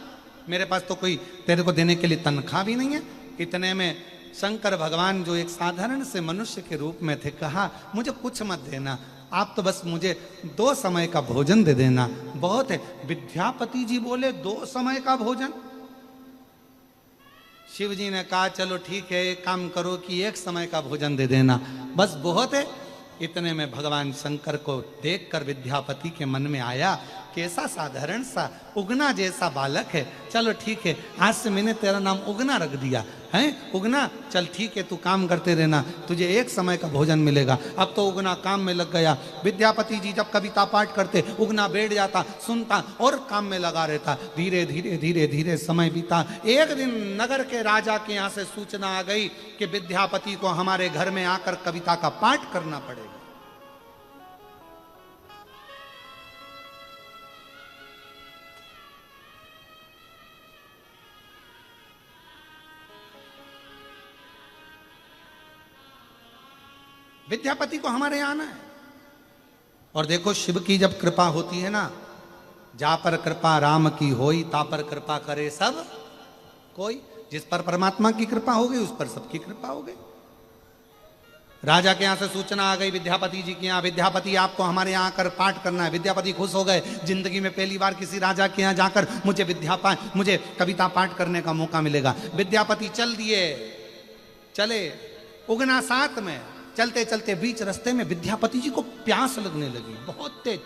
मेरे पास तो कोई तेरे को देने के लिए तनख्वाह भी नहीं है। इतने में शंकर भगवान जो एक साधारण से मनुष्य के रूप में थे, कहा मुझे कुछ मत देना, आप तो बस मुझे 2 समय का भोजन दे देना, बहुत है। विद्यापति जी बोले 2 समय का भोजन? शिव जी ने कहा चलो ठीक है, एक काम करो कि 1 समय का भोजन दे देना, बस बहुत है। इतने में भगवान शंकर को देखकर विद्यापति के मन में आया कैसा साधारण सा उगना जैसा बालक है। चलो ठीक है, आज से मैंने तेरा नाम उगना रख दिया है। उगना, चल ठीक है, तू काम करते रहना, तुझे एक समय का भोजन मिलेगा। अब तो उगना काम में लग गया। विद्यापति जी जब कविता पाठ करते, उगना बैठ जाता, सुनता और काम में लगा रहता। धीरे धीरे धीरे धीरे समय बीता। एक दिन नगर के राजा के यहाँ से सूचना आ गई कि विद्यापति को हमारे घर में आकर कविता का पाठ करना पड़ेगा। विद्यापति को हमारे यहां आना है। और देखो, शिव की जब कृपा होती है ना, जा पर कृपा राम की होई, ता पर कृपा करे सब कोई। जिस पर परमात्मा की कृपा हो गई, उस पर सबकी कृपा हो गई। राजा के यहां से सूचना आ गई विद्यापति जी के यहां, विद्यापति आपको हमारे यहां आकर पाठ करना है। विद्यापति खुश हो गए, जिंदगी में पहली बार किसी राजा के यहां जाकर मुझे कविता पाठ करने का मौका मिलेगा। विद्यापति चल दिए, चले, उगना साथ में। चलते चलते बीच रास्ते में विद्यापति जी को प्यास लगने लगी, बहुत तेज।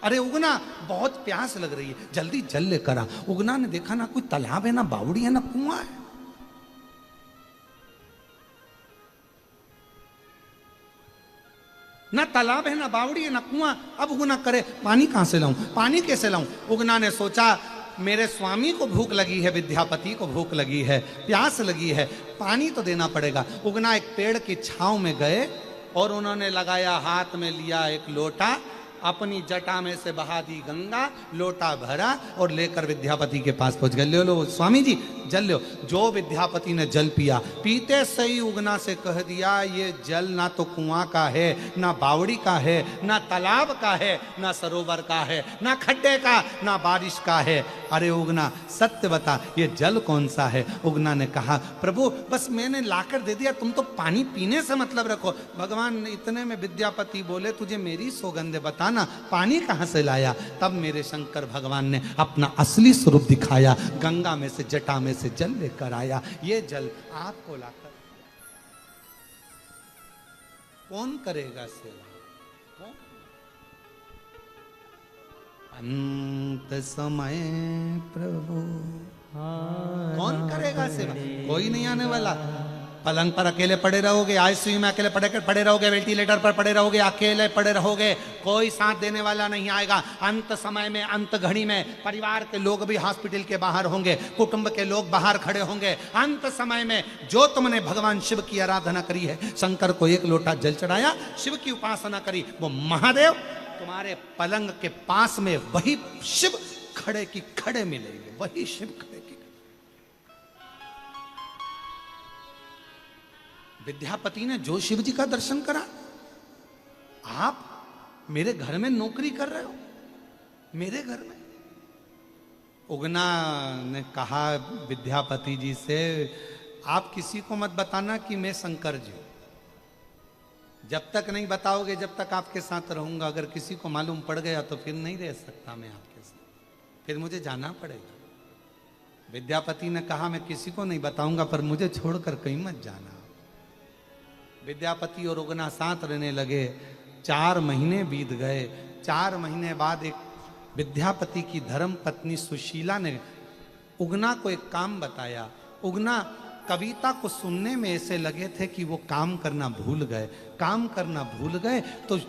अरे उगना, बहुत प्यास लग रही है, जल्दी जल लेकर आ। उगना ने देखा ना कोई तालाब है, ना बावड़ी है, ना कुआं है। ना तालाब है, ना बावड़ी है, ना कुआं। अब उगना करे, पानी कहां से लाऊं, पानी कैसे लाऊं। उगना ने सोचा, मेरे स्वामी को भूख लगी है, विद्यापति को भूख लगी है, प्यास लगी है, पानी तो देना पड़ेगा। उगना एक पेड़ की छांव में गए और उन्होंने लगाया, हाथ में लिया एक लोटा, अपनी जटा में से बहा दी गंगा, लोटा भरा और लेकर विद्यापति के पास पहुंच गए। ले लो स्वामी जी, जल लो। जो विद्यापति ने जल पिया, पीते सही उगना से कह दिया, ये जल ना तो कुआं का है, ना बावड़ी का है, ना तालाब का है, ना सरोवर का है, ना खड्डे का, ना बारिश का है। अरे उगना, सत्य बता, ये जल कौन सा है। उगना ने कहा, प्रभु बस मैंने लाकर दे दिया, तुम तो पानी पीने से मतलब रखो। भगवान इतने में विद्यापति बोले, तुझे मेरी सौगंध बता ना, पानी कहां से लाया। तब मेरे शंकर भगवान ने अपना असली स्वरूप दिखाया, गंगा में से, जटा में से जल लेकर आया। ये जल आपको लाकर कौन करेगा सेवा, कौन? अंत समय प्रभु कौन करेगा सेवा, कोई नहीं आने वाला। पलंग पर अकेले पड़े रहोगे, आईसीयू में अकेले पड़े रहोगे, वेंटिलेटर पर पड़े रहोगे, अकेले पड़े रहोगे, कोई साथ देने वाला नहीं आएगा। अंत समय में, अंत घड़ी में परिवार के लोग भी हॉस्पिटल के बाहर होंगे, कुटुंब के लोग बाहर खड़े होंगे। अंत समय में जो तुमने भगवान शिव की आराधना करी है, शंकर को एक लोटा जल चढ़ाया, शिव की उपासना करी, वो महादेव तुम्हारे पलंग के पास में वही शिव खड़े की खड़े मिलेंगे, वही शिव खड़े की। विद्यापति ने जो शिव जी का दर्शन करा, आप मेरे घर में नौकरी कर रहे हो, मेरे घर में। उगना ने कहा विद्यापति जी से, आप किसी को मत बताना कि मैं शंकर जी हूं। जब तक नहीं बताओगे, जब तक आपके साथ रहूंगा। अगर किसी को मालूम पड़ गया तो फिर नहीं रह सकता मैं आपके साथ, फिर मुझे जाना पड़ेगा। विद्यापति ने कहा, मैं किसी को नहीं बताऊंगा, पर मुझे छोड़कर कहीं मत जाना। विद्यापति और उगना साथ रहने लगे। 4 महीने बीत गए। 4 महीने बाद एक विद्यापति की धर्म पत्नी सुशीला ने उगना को एक काम बताया। उगना कविता को सुनने में ऐसे लगे थे कि वो काम करना भूल गए। काम करना भूल गए तो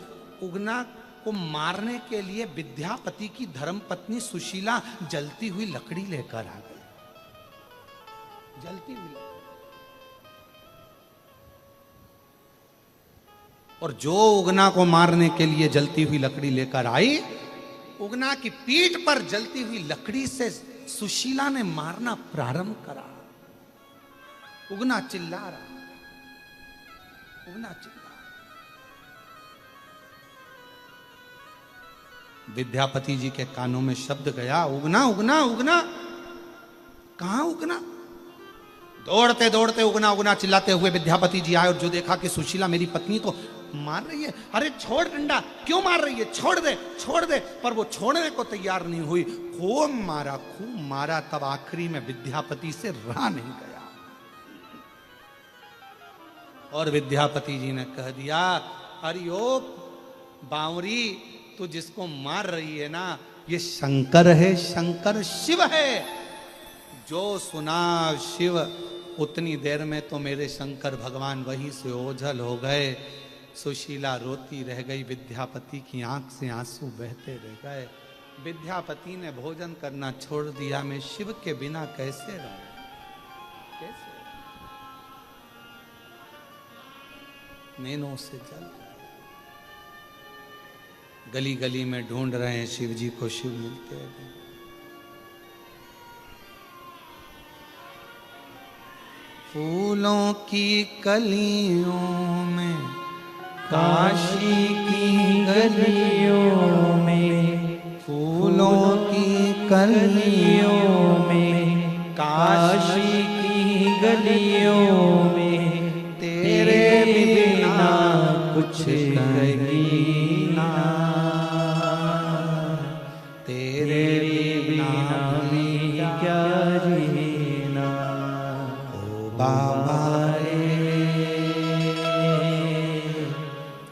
उगना को मारने के लिए विद्यापति की धर्म पत्नी सुशीला जलती हुई लकड़ी लेकर आ गई। जलती हुई, और जो उगना को मारने के लिए जलती हुई लकड़ी लेकर आई, उगना की पीठ पर जलती हुई लकड़ी से सुशीला ने मारना प्रारंभ करा। उगना चिल्ला रहा, उगना चिल्ला। विद्यापति जी के कानों में शब्द गया, उगना उगना उगना। कहां उगना? दौड़ते दौड़ते उगना चिल्लाते हुए विद्यापति जी आए और जो देखा कि सुशीला मेरी पत्नी तो मार रही है। अरे छोड़ डंडा, क्यों मार रही है, छोड़ दे छोड़ दे। पर वो छोड़ने को तैयार नहीं हुई। खूब मारा। तब आखिरी में विद्यापति से रहा नहीं गया और विद्यापति जी ने कह दिया, अरे ओ बावरी, तू जिसको मार रही है ना, ये शंकर है, शंकर शिव है। जो सुना शिव उतनी देर में तो मेरे शंकर भगवान वहीं से ओझल हो गए। सुशीला रोती रह गई, विद्यापति की आंख से आंसू बहते रह गए। विद्यापति ने भोजन करना छोड़ दिया। मैं शिव के बिना कैसे रहूं, कैसे? नैनों से जल, गली गली में ढूंढ रहे हैं शिव जी को, शिव मिलते हैं। फूलों की कलियों में, काशी की गलियों में, फूलों की कलियों में, काशी की गलियों में, तेरे बिना कुछ कहीं ना, तेरे बिना भी क्या जीना। ओ बाबा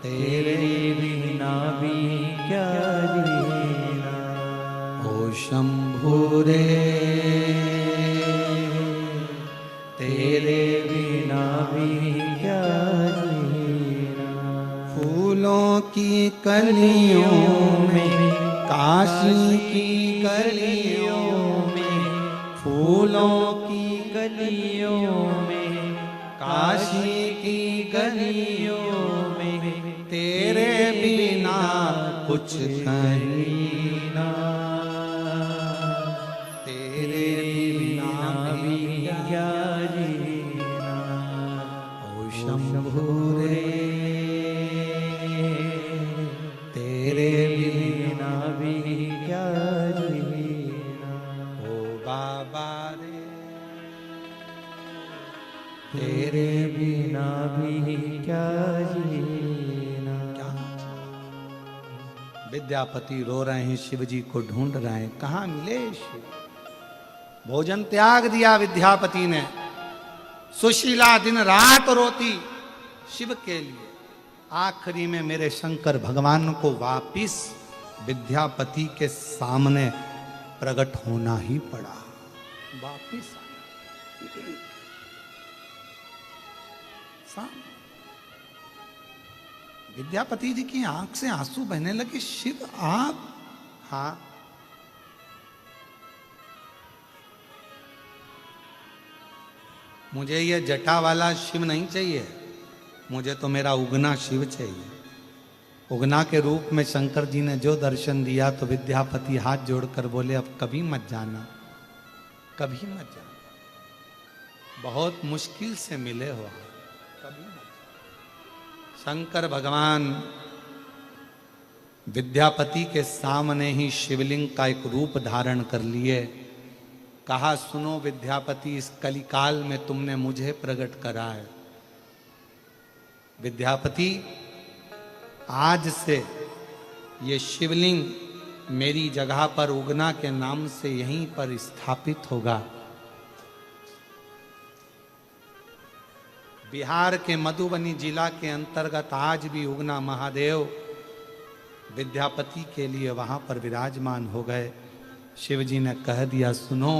तेरे बिना भी क्या जीना। ओ शंभु रे, तेरे बिना भी क्या जीना। फूलों की कलियों में, काशी की कलियों में, फूलों की गलियों में, काशी की गलियों में, तेरे बिना कुछ कहीं ना, तेरे बिना भी क्या जीना। ओ शंभु रे, तेरे बिना भी क्या जीना। ओ बाबा रे, तेरे बिना भी क्या जीना। विद्यापति रो रहे हैं, शिव जी को ढूंढ रहे हैं, कहाँ मिले शिव। भोजन त्याग दिया विद्यापति ने। सुशीला दिन रात रोती शिव के लिए। आखिरी में मेरे शंकर भगवान को वापिस विद्यापति के सामने प्रकट होना ही पड़ा। वापिस विद्यापति जी की आंख से आंसू बहने लगे। शिव आप? हाँ। मुझे ये जटा वाला शिव नहीं चाहिए, मुझे तो मेरा उगना शिव चाहिए। उगना के रूप में शंकर जी ने जो दर्शन दिया तो विद्यापति हाथ जोड़कर बोले, अब कभी मत जाना, कभी मत जाना, बहुत मुश्किल से मिले हो, कभी मत जाना। शंकर भगवान विद्यापति के सामने ही शिवलिंग का एक रूप धारण कर लिए। कहा, सुनो विद्यापति, इस कलिकाल में तुमने मुझे प्रकट करा है। विद्यापति, आज से ये शिवलिंग मेरी जगह पर उगना के नाम से यहीं पर स्थापित होगा। बिहार के मधुबनी जिला के अंतर्गत आज भी उगना महादेव विद्यापति के लिए वहां पर विराजमान हो गए। शिव जी ने कह दिया, सुनो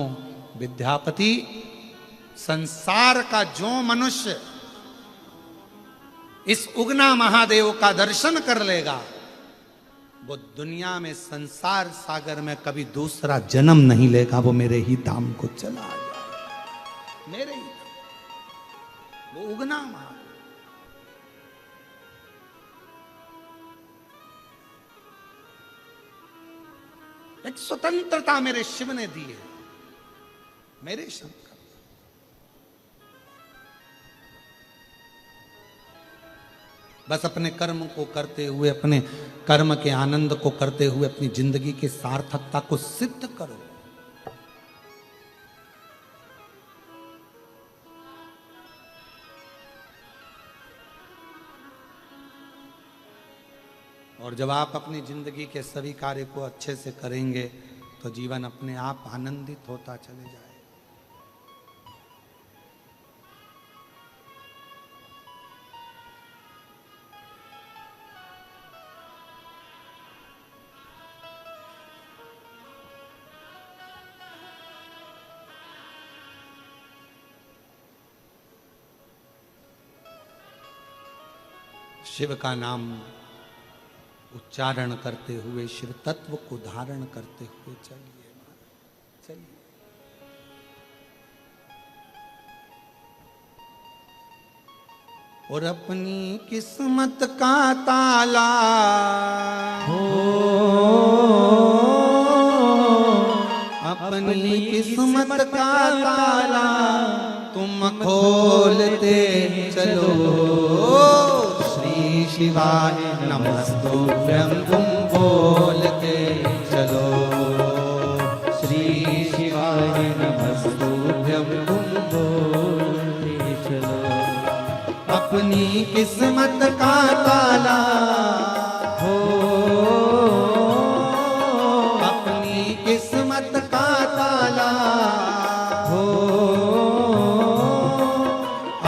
विद्यापति, संसार का जो मनुष्य इस उगना महादेव का दर्शन कर लेगा, वो दुनिया में संसार सागर में कभी दूसरा जन्म नहीं लेगा, वो मेरे ही धाम को चला जाए। मेरे ही धाम, वो उगना महादेव। एक स्वतंत्रता मेरे शिव ने दी है, मेरे शंकर। बस अपने कर्म को करते हुए, अपने कर्म के आनंद को करते हुए अपनी जिंदगी की सार्थकता को सिद्ध करो। और जब आप अपनी जिंदगी के सभी कार्य को अच्छे से करेंगे तो जीवन अपने आप आनंदित होता चले जाए। शिव का नाम उच्चारण करते हुए, शिव तत्व को धारण करते हुए चलिए, चलिए। और अपनी किस्मत का ताला अपनी किस्मत का ताला तुम खोलते चलो। श्री शिवाय नमस्तुभ्यं तुम बोलते चलो। श्री शिवाय नमस्तुभ्यं तुम बोलते चलो। अपनी किस्मत का ताला हो, अपनी किस्मत का ताला हो,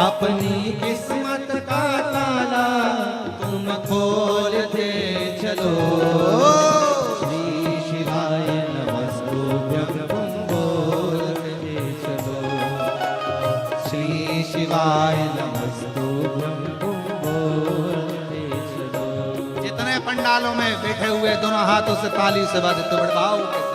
अपनी किस्मत का ताला तुम खोलते चलो। श्री शिवाय नमस्तुभ्यं तुम बोलते चलो। श्री शिवाय नमस्तुभ्यं तुम बोलते चलो। जितने पंडालों में बैठे हुए दोनों हाथों से ताली से बजते बड़भाव के साथ।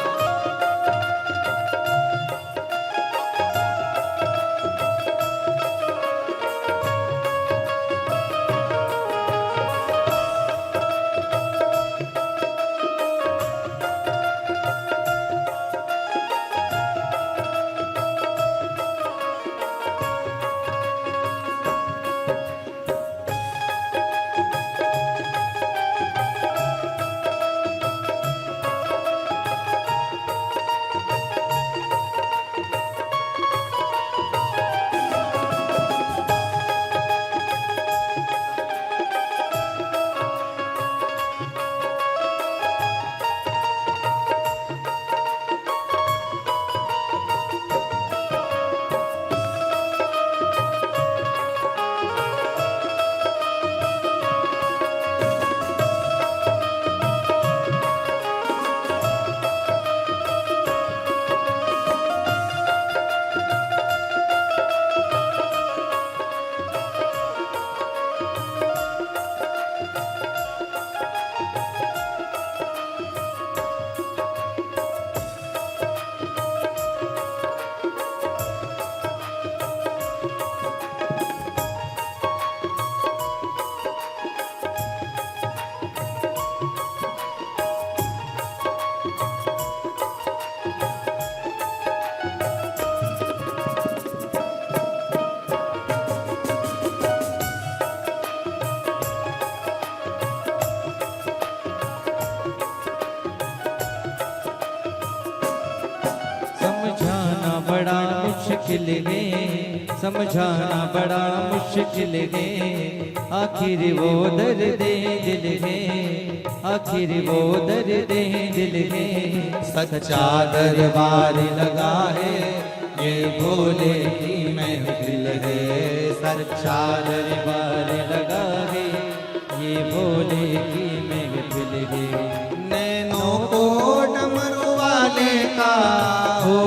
बड़ा मुश्किल है, समझाना बड़ा मुश्किल है। आखिर वो दर्द दिल है, आखिर वो दर्द दिल है। सच्चा दरबार लगा है, ये भोले की महफिल है। सच्चा दरबार लगा है, ये भोले की महफिल है। नैनों को डमरू वाले का हो,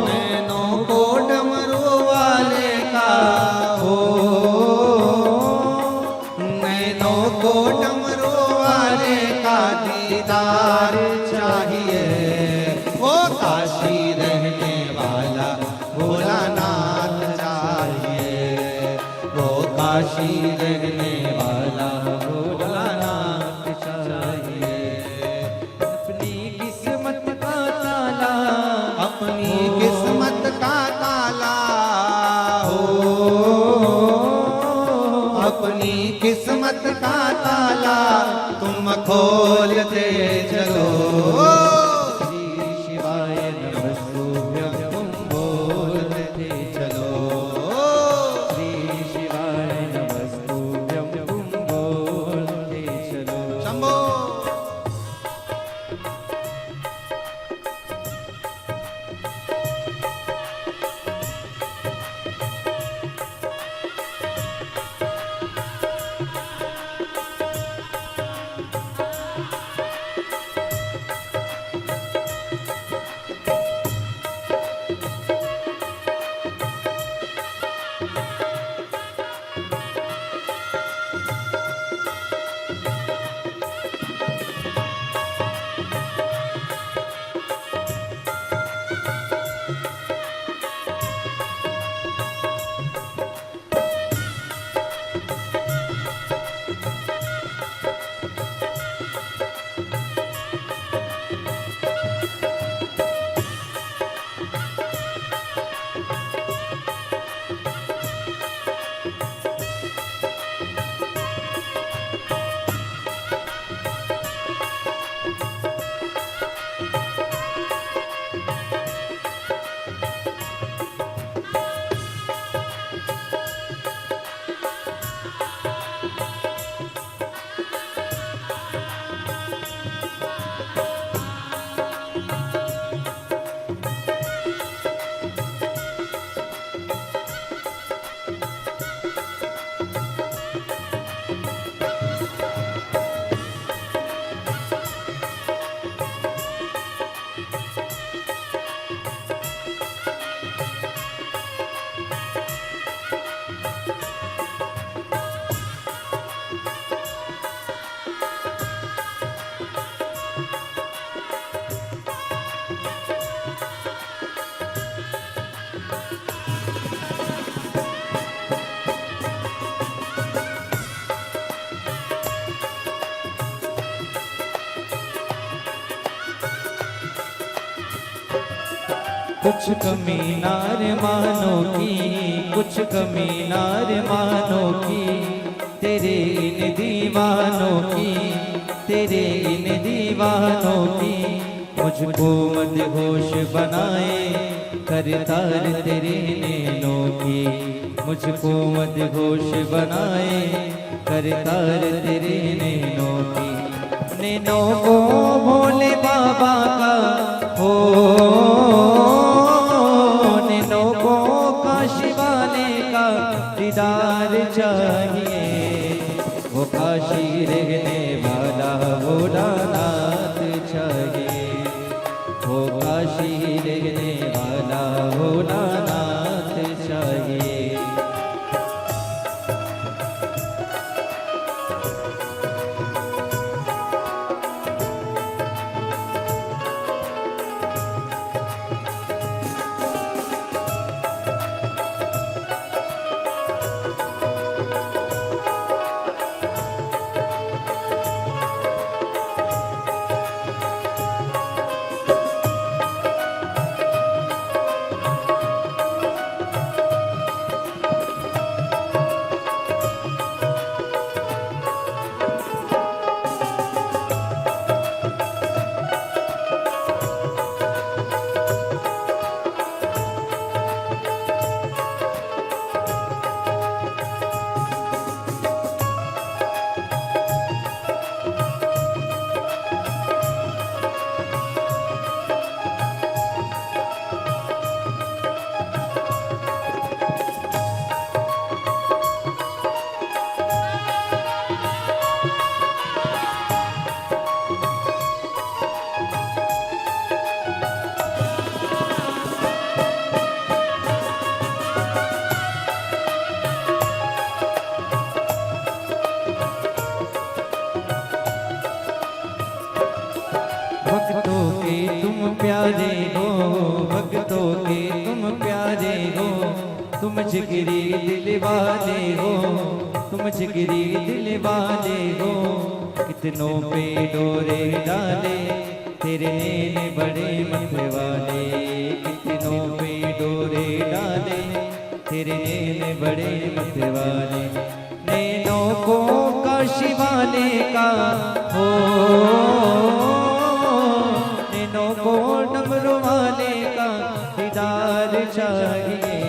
नैनों को डमरू वाले का हो, नैनों को डमरू वाले का दीदार चाहिए। वो काशी रहने वाला भोलानाथ चाहिए, वो काशी रहने वाला भोलानाथ चाहिए। अपनी किस्मत का ताला, अपनी किस्मत का ताला हो, अपनी किस्मत का ताला तुम खोलते चलो। श्री शिवाय नमस्तुभ्यं तुम बोलते चलो श्री शिवाय नमस्तुभ्यं तुम बोलते चलो। शंभो। कुछ कमी नार मानो की, कुछ कमी नार मानो की, तेरे इन दीवानों की, तेरे इन दीवानों की। मुझको मदहोश बनाए करतार तेरे नैनों की, मुझको मदहोश बनाए करतार तेरे नैनों की। नैनों को भोले बाबा का हो, नैनों को काशी वाले का दीदार चाहिए। वो काशी रहने वाला भोलानाथ चाहिए, वो काशी रहने वाला भोलानाथ चाहिए। भक्तों के तुम प्यारे हो, भक्तों के तुम प्यारे हो, तुम जिगरी दिल वाले हो, तुम जिगरी दिल वाले हो। कितनों पे डोरे डाले तेरे नैन बड़े मत वाले, कितनों पे डोरे डाले तेरे नैन बड़े मत वाले। नैनों को काशी वाले का हो, नैनों को डमरू वाले का दीदार चाहिए।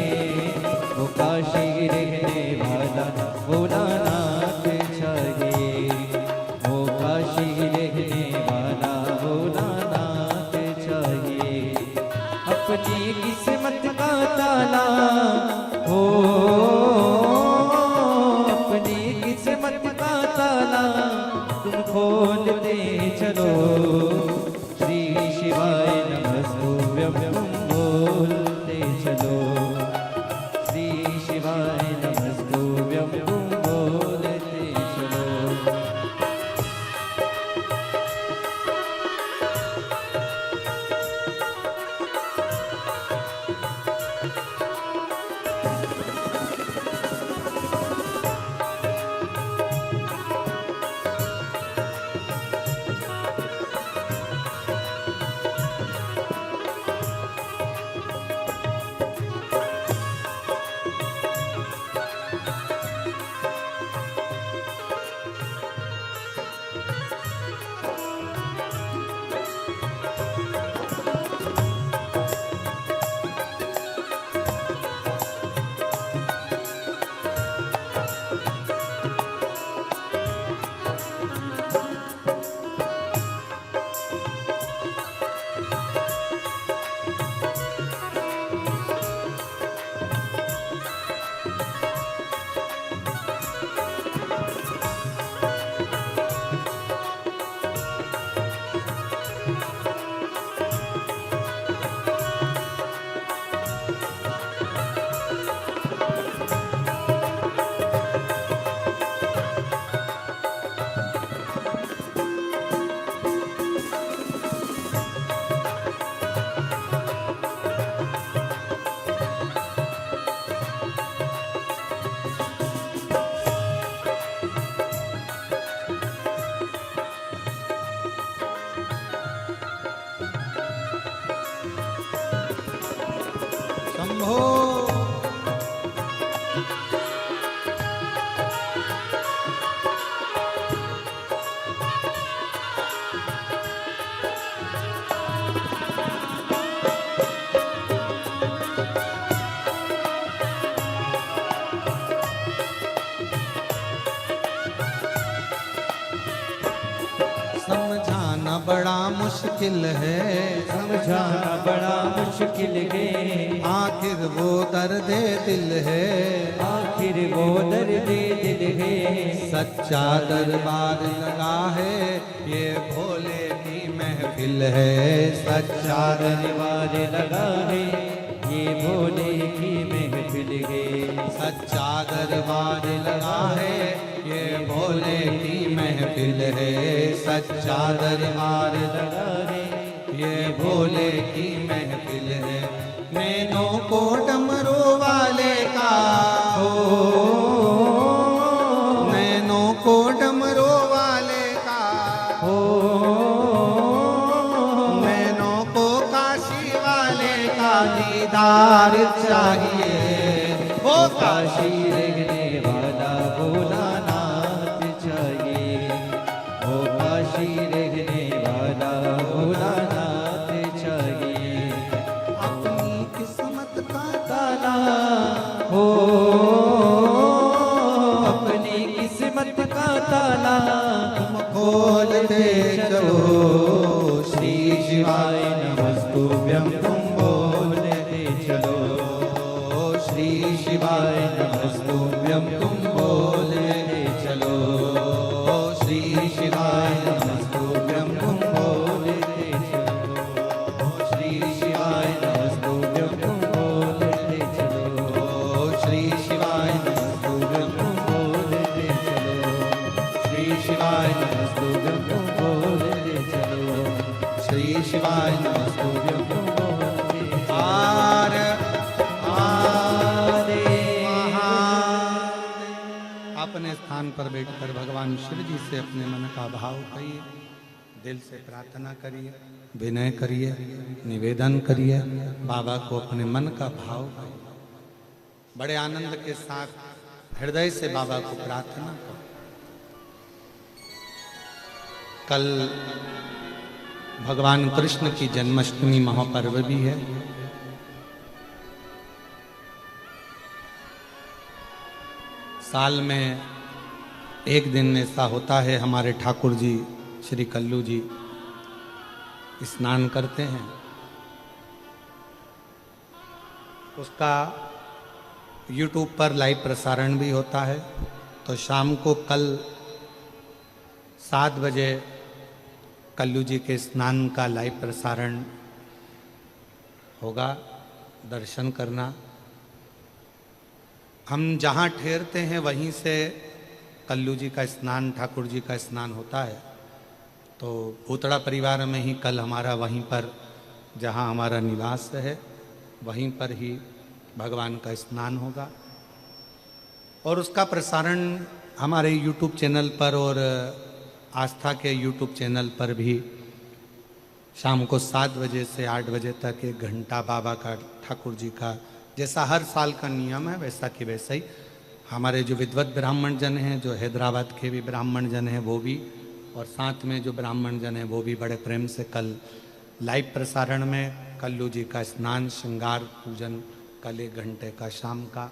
वो काशी रहने वाला भोलानाथ चाहिए, वो काशी रहने वाला भोलानाथ चाहिए। अपनी किस्मत का ताला हो, अपनी किस्मत का ताला तुम खोल दे चलो। श्री शिवाय नमस्तुभ्यं तुम बोलते चलो, श्री शिवाय नमस्तुभ्यं तुम बोलते चलो। शंभो। समझाना बड़ा मुश्किल है, समझाना बड़ा मुश्किल है, आखिर वो दर्द दिल है, आखिर वो दर्द दिल है। सच्चा दरबार लगा है, ये भोले की महफिल है। सच्चा दरबार लगा है, ये भोले की महफिल है। सच्चा दरबार लगा है, ये भोले की महफिल है। सच्चा दरबार लगा है, ये भोले की महफिल है। नैनों को डमरू वाले का हो, नैनों को डमरू वाले का हो, नैनों को काशी वाले का दीदार चाहिए। वो काशी रहने वाला भोलानाथ चाहिए, वो काशी रहने वाला भोलानाथ चाहिए। अपनी किस्मत का ताला हो, अपनी किस्मत का ताला तुम खोलते चलो। श्री शिवाय नमस्तुभ्यं तुम बोलते चलो। श्री शिवाय नमस्तुभ्यं तुम बोलते चलो। श्री शिवाय नमस्तुभ्यं तुम बोलते चलो। श्री शिवाय नमस्तुभ्यं तुम बोलते चलो। श्री शिवाय नमस्तुभ्यं तुम बोलते चलो। श्री शिवाय नमस्तुभ्यं तुम बोलते चलो। श्री शिवाय नमस्तुभ्यं तुम बोलते चलो। आर अपने स्थान पर बैठकर भगवान शिव जी से अपने मन का भाव कहिए, दिल से प्रार्थना करिए, विनय करिए, निवेदन करिए, बाबा को अपने मन का भाव कहिए। बड़े आनंद के साथ हृदय से बाबा को प्रार्थना करो। कल भगवान कृष्ण की जन्माष्टमी महापर्व भी है। साल में एक दिन ऐसा होता है, हमारे ठाकुर जी श्री कल्लू जी स्नान करते हैं। उसका YouTube पर लाइव प्रसारण भी होता है। तो शाम को कल 7 बजे कल्लू जी के स्नान का लाइव प्रसारण होगा, दर्शन करना। हम जहाँ ठहरते हैं वहीं से कल्लू जी का स्नान, ठाकुर जी का स्नान होता है। तो भूतड़ा परिवार में ही कल हमारा वहीं पर, जहाँ हमारा निवास है वहीं पर ही भगवान का स्नान होगा। और उसका प्रसारण हमारे YouTube चैनल पर और आस्था के YouTube चैनल पर भी शाम को 7 बजे से 8 बजे तक 1 घंटा बाबा का, ठाकुर जी का, जैसा हर साल का नियम है वैसा कि वैसा ही हमारे जो विद्वत ब्राह्मण जन हैं, जो हैदराबाद के भी ब्राह्मण जन हैं वो भी, और साथ में जो ब्राह्मण जन हैं वो भी बड़े प्रेम से कल लाइव प्रसारण में कल्लू जी का स्नान, श्रृंगार, पूजन कल 1 घंटे का शाम का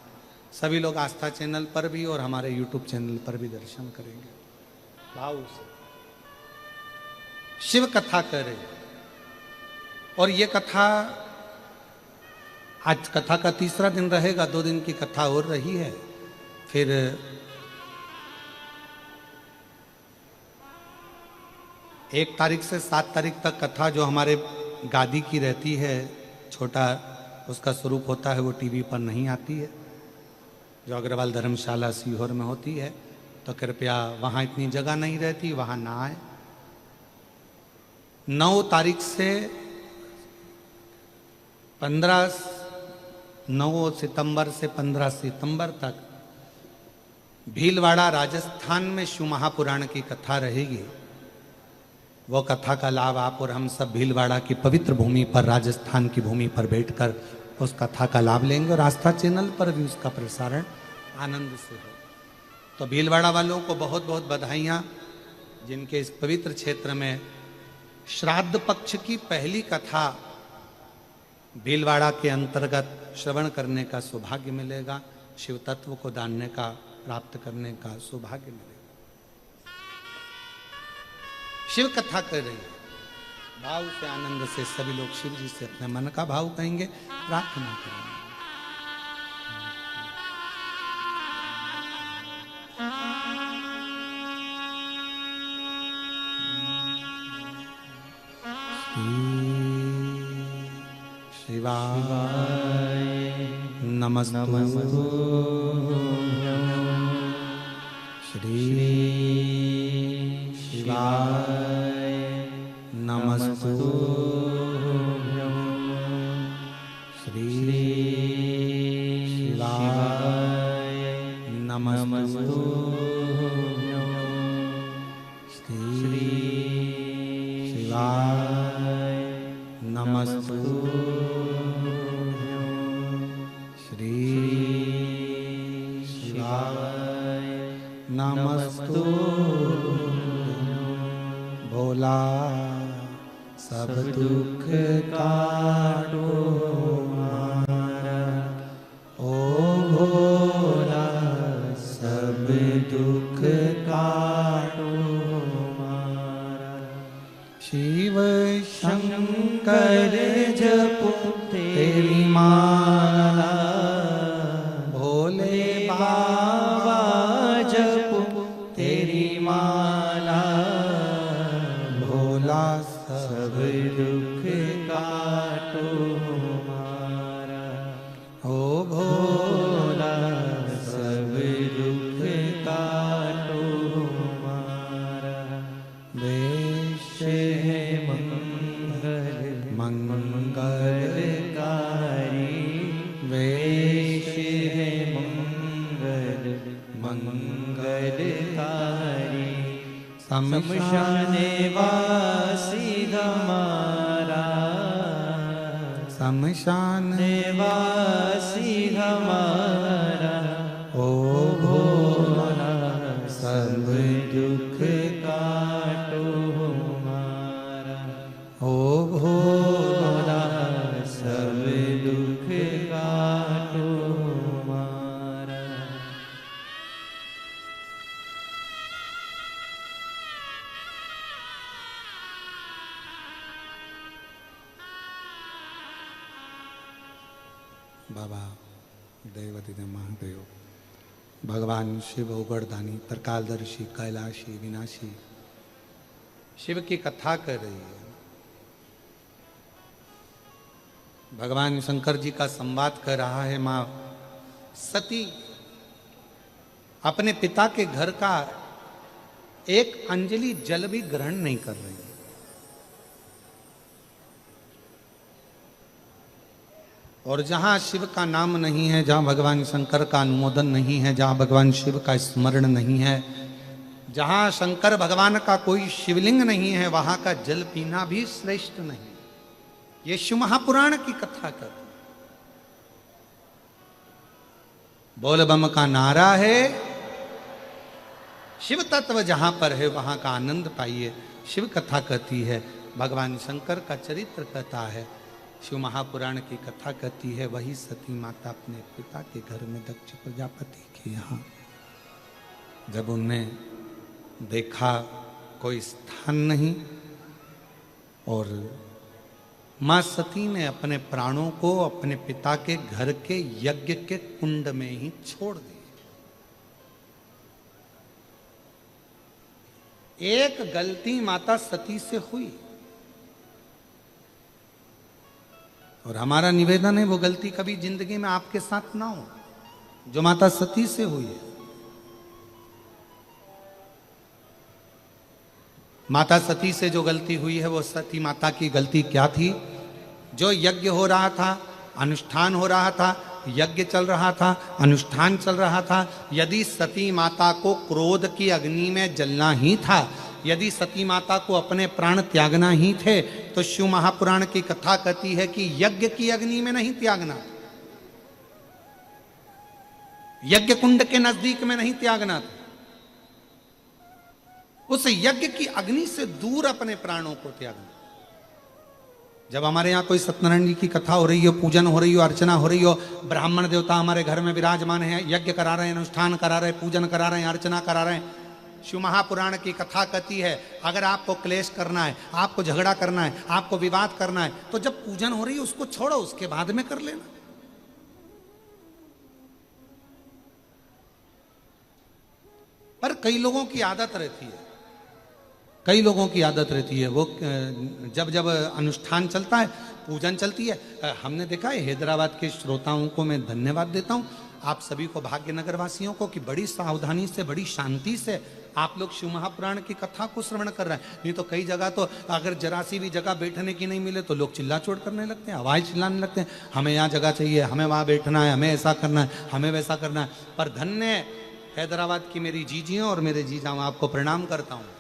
सभी लोग आस्था चैनल पर भी और हमारे YouTube चैनल पर भी दर्शन करेंगे। भाव से शिव कथा करें। और ये कथा आज कथा का 3रा दिन रहेगा, 2 दिन की कथा और रही है। फिर 1 तारीख से 7 तारीख तक कथा जो हमारे गादी की रहती है, छोटा उसका स्वरूप होता है, वो टीवी पर नहीं आती है, जो अग्रवाल धर्मशाला सीहोर में होती है। तो कृपया वहाँ इतनी जगह नहीं रहती, वहाँ ना आए। 9 तारीख से 9 सितंबर से 15 सितंबर तक भीलवाड़ा राजस्थान में शिव महापुराण की कथा रहेगी। वो कथा का लाभ आप और हम सब भीलवाड़ा की पवित्र भूमि पर, राजस्थान की भूमि पर बैठकर उस कथा का लाभ लेंगे और आस्था चैनल पर भी उसका प्रसारण आनंद से हो। तो भीलवाड़ा वालों को बहुत बहुत बधाइयाँ, जिनके इस पवित्र क्षेत्र में श्राद्ध पक्ष की पहली कथा भीलवाड़ा के अंतर्गत श्रवण करने का सौभाग्य मिलेगा, शिव तत्व को जानने का, प्राप्त करने का सौभाग्य मिलेगा। शिव कथा कर रही है, भाव से आनंद से सभी लोग शिव जी से अपने मन का भाव कहेंगे, प्रार्थना करेंगे। शिवाय नमस्तु श्री शिवाय नमस्तु श्री शिवाय नमस्तु श्री शिवाय नमस्तु श्री शिवाय नमस्तु। भोला सब दुख काटो मारा, ओ भोला सब दुख काटो मारा। शिव शंकर जपो तेरी माला, भोले बाबा जपो तेरी माला। भोला सब दुख काटो मारा, ओ भोला सब दुख काटो मारा। वेश है मंगलकारी, वेश है मंगलकारी। शमशाने वासी हमारा, शमशाने वासी हमारा। ओ भोला सब दुख काटो हमारा, ओ भोला सब दुख काटो हमारा। बाबा देवती महादेव, भगवान शिव उगड़दानी, त्रिकालदर्शी, कैलाशी, विनाशी शिव की कथा कर रही है। भगवान शंकर जी का संवाद कर रहा है। मां सती अपने पिता के घर का एक अंजलि जल भी ग्रहण नहीं कर रही है। और जहां शिव का नाम नहीं है, जहां भगवान शंकर का अनुमोदन नहीं है, जहां भगवान शिव का स्मरण नहीं है, जहां शंकर भगवान का कोई शिवलिंग नहीं है, वहां का जल पीना भी श्रेष्ठ नहीं। ये शिव महापुराण की कथा कर, बोल बम का नारा है, शिव तत्व जहां पर है वहां का आनंद पाइए। शिव कथा कहती है, भगवान शंकर का चरित्र कहता है, शिव महापुराण की कथा कहती है। वही सती माता अपने पिता के घर में दक्ष प्रजापति के यहाँ जब उनने देखा कोई स्थान नहीं, और मां सती ने अपने प्राणों को अपने पिता के घर के यज्ञ के कुंड में ही छोड़ दिए। एक गलती माता सती से हुई, और हमारा निवेदन है वो गलती कभी जिंदगी में आपके साथ ना हो जो माता सती से हुई है। माता सती से जो गलती हुई है वो सती माता की गलती क्या थी? जो यज्ञ हो रहा था, अनुष्ठान हो रहा था, यज्ञ चल रहा था, अनुष्ठान चल रहा था, यदि सती माता को क्रोध की अग्नि में जलना ही था, यदि सती माता को अपने प्राण त्यागना ही थे, तो शिव महापुराण की कथा कहती है कि यज्ञ की अग्नि में नहीं त्यागना था, यज्ञ कुंड के नजदीक में नहीं त्यागना था, उस यज्ञ की अग्नि से दूर अपने प्राणों को त्यागना। जब हमारे यहाँ कोई सत्यनारायण जी की कथा हो रही हो, पूजन हो रही हो, अर्चना हो रही हो, ब्राह्मण देवता हमारे घर में विराजमान है, यज्ञ करा रहे हैं, अनुष्ठान करा रहे हैं, पूजन करा रहे हैं, अर्चना करा रहे हैं, शिव महापुराण की कथा कहती है अगर आपको क्लेश करना है, आपको झगड़ा करना है, आपको विवाद करना है, तो जब पूजन हो रही है उसको छोड़ो, उसके बाद में कर लेना। पर कई लोगों की आदत रहती है, कई लोगों की आदत रहती है, वो जब जब अनुष्ठान चलता है, पूजन चलती है, हमने देखा है हैदराबाद के श्रोताओं को मैं धन्यवाद देता हूं, आप सभी को, भाग्यनगर वासियों को, कि बड़ी सावधानी से, बड़ी शांति से आप लोग शिव महापुराण की कथा को श्रवण कर रहे हैं। नहीं तो कई जगह तो अगर जरा सी भी जगह बैठने की नहीं मिले तो लोग चिल्ला चोट करने लगते हैं, आवाज चिल्लाने लगते हैं, हमें यहाँ जगह चाहिए, हमें वहाँ बैठना है, हमें ऐसा करना है, हमें वैसा करना है। पर धन्य हैदराबाद की मेरी जीजियों और मेरे जीजा, मैं आपको प्रणाम करता हूँ।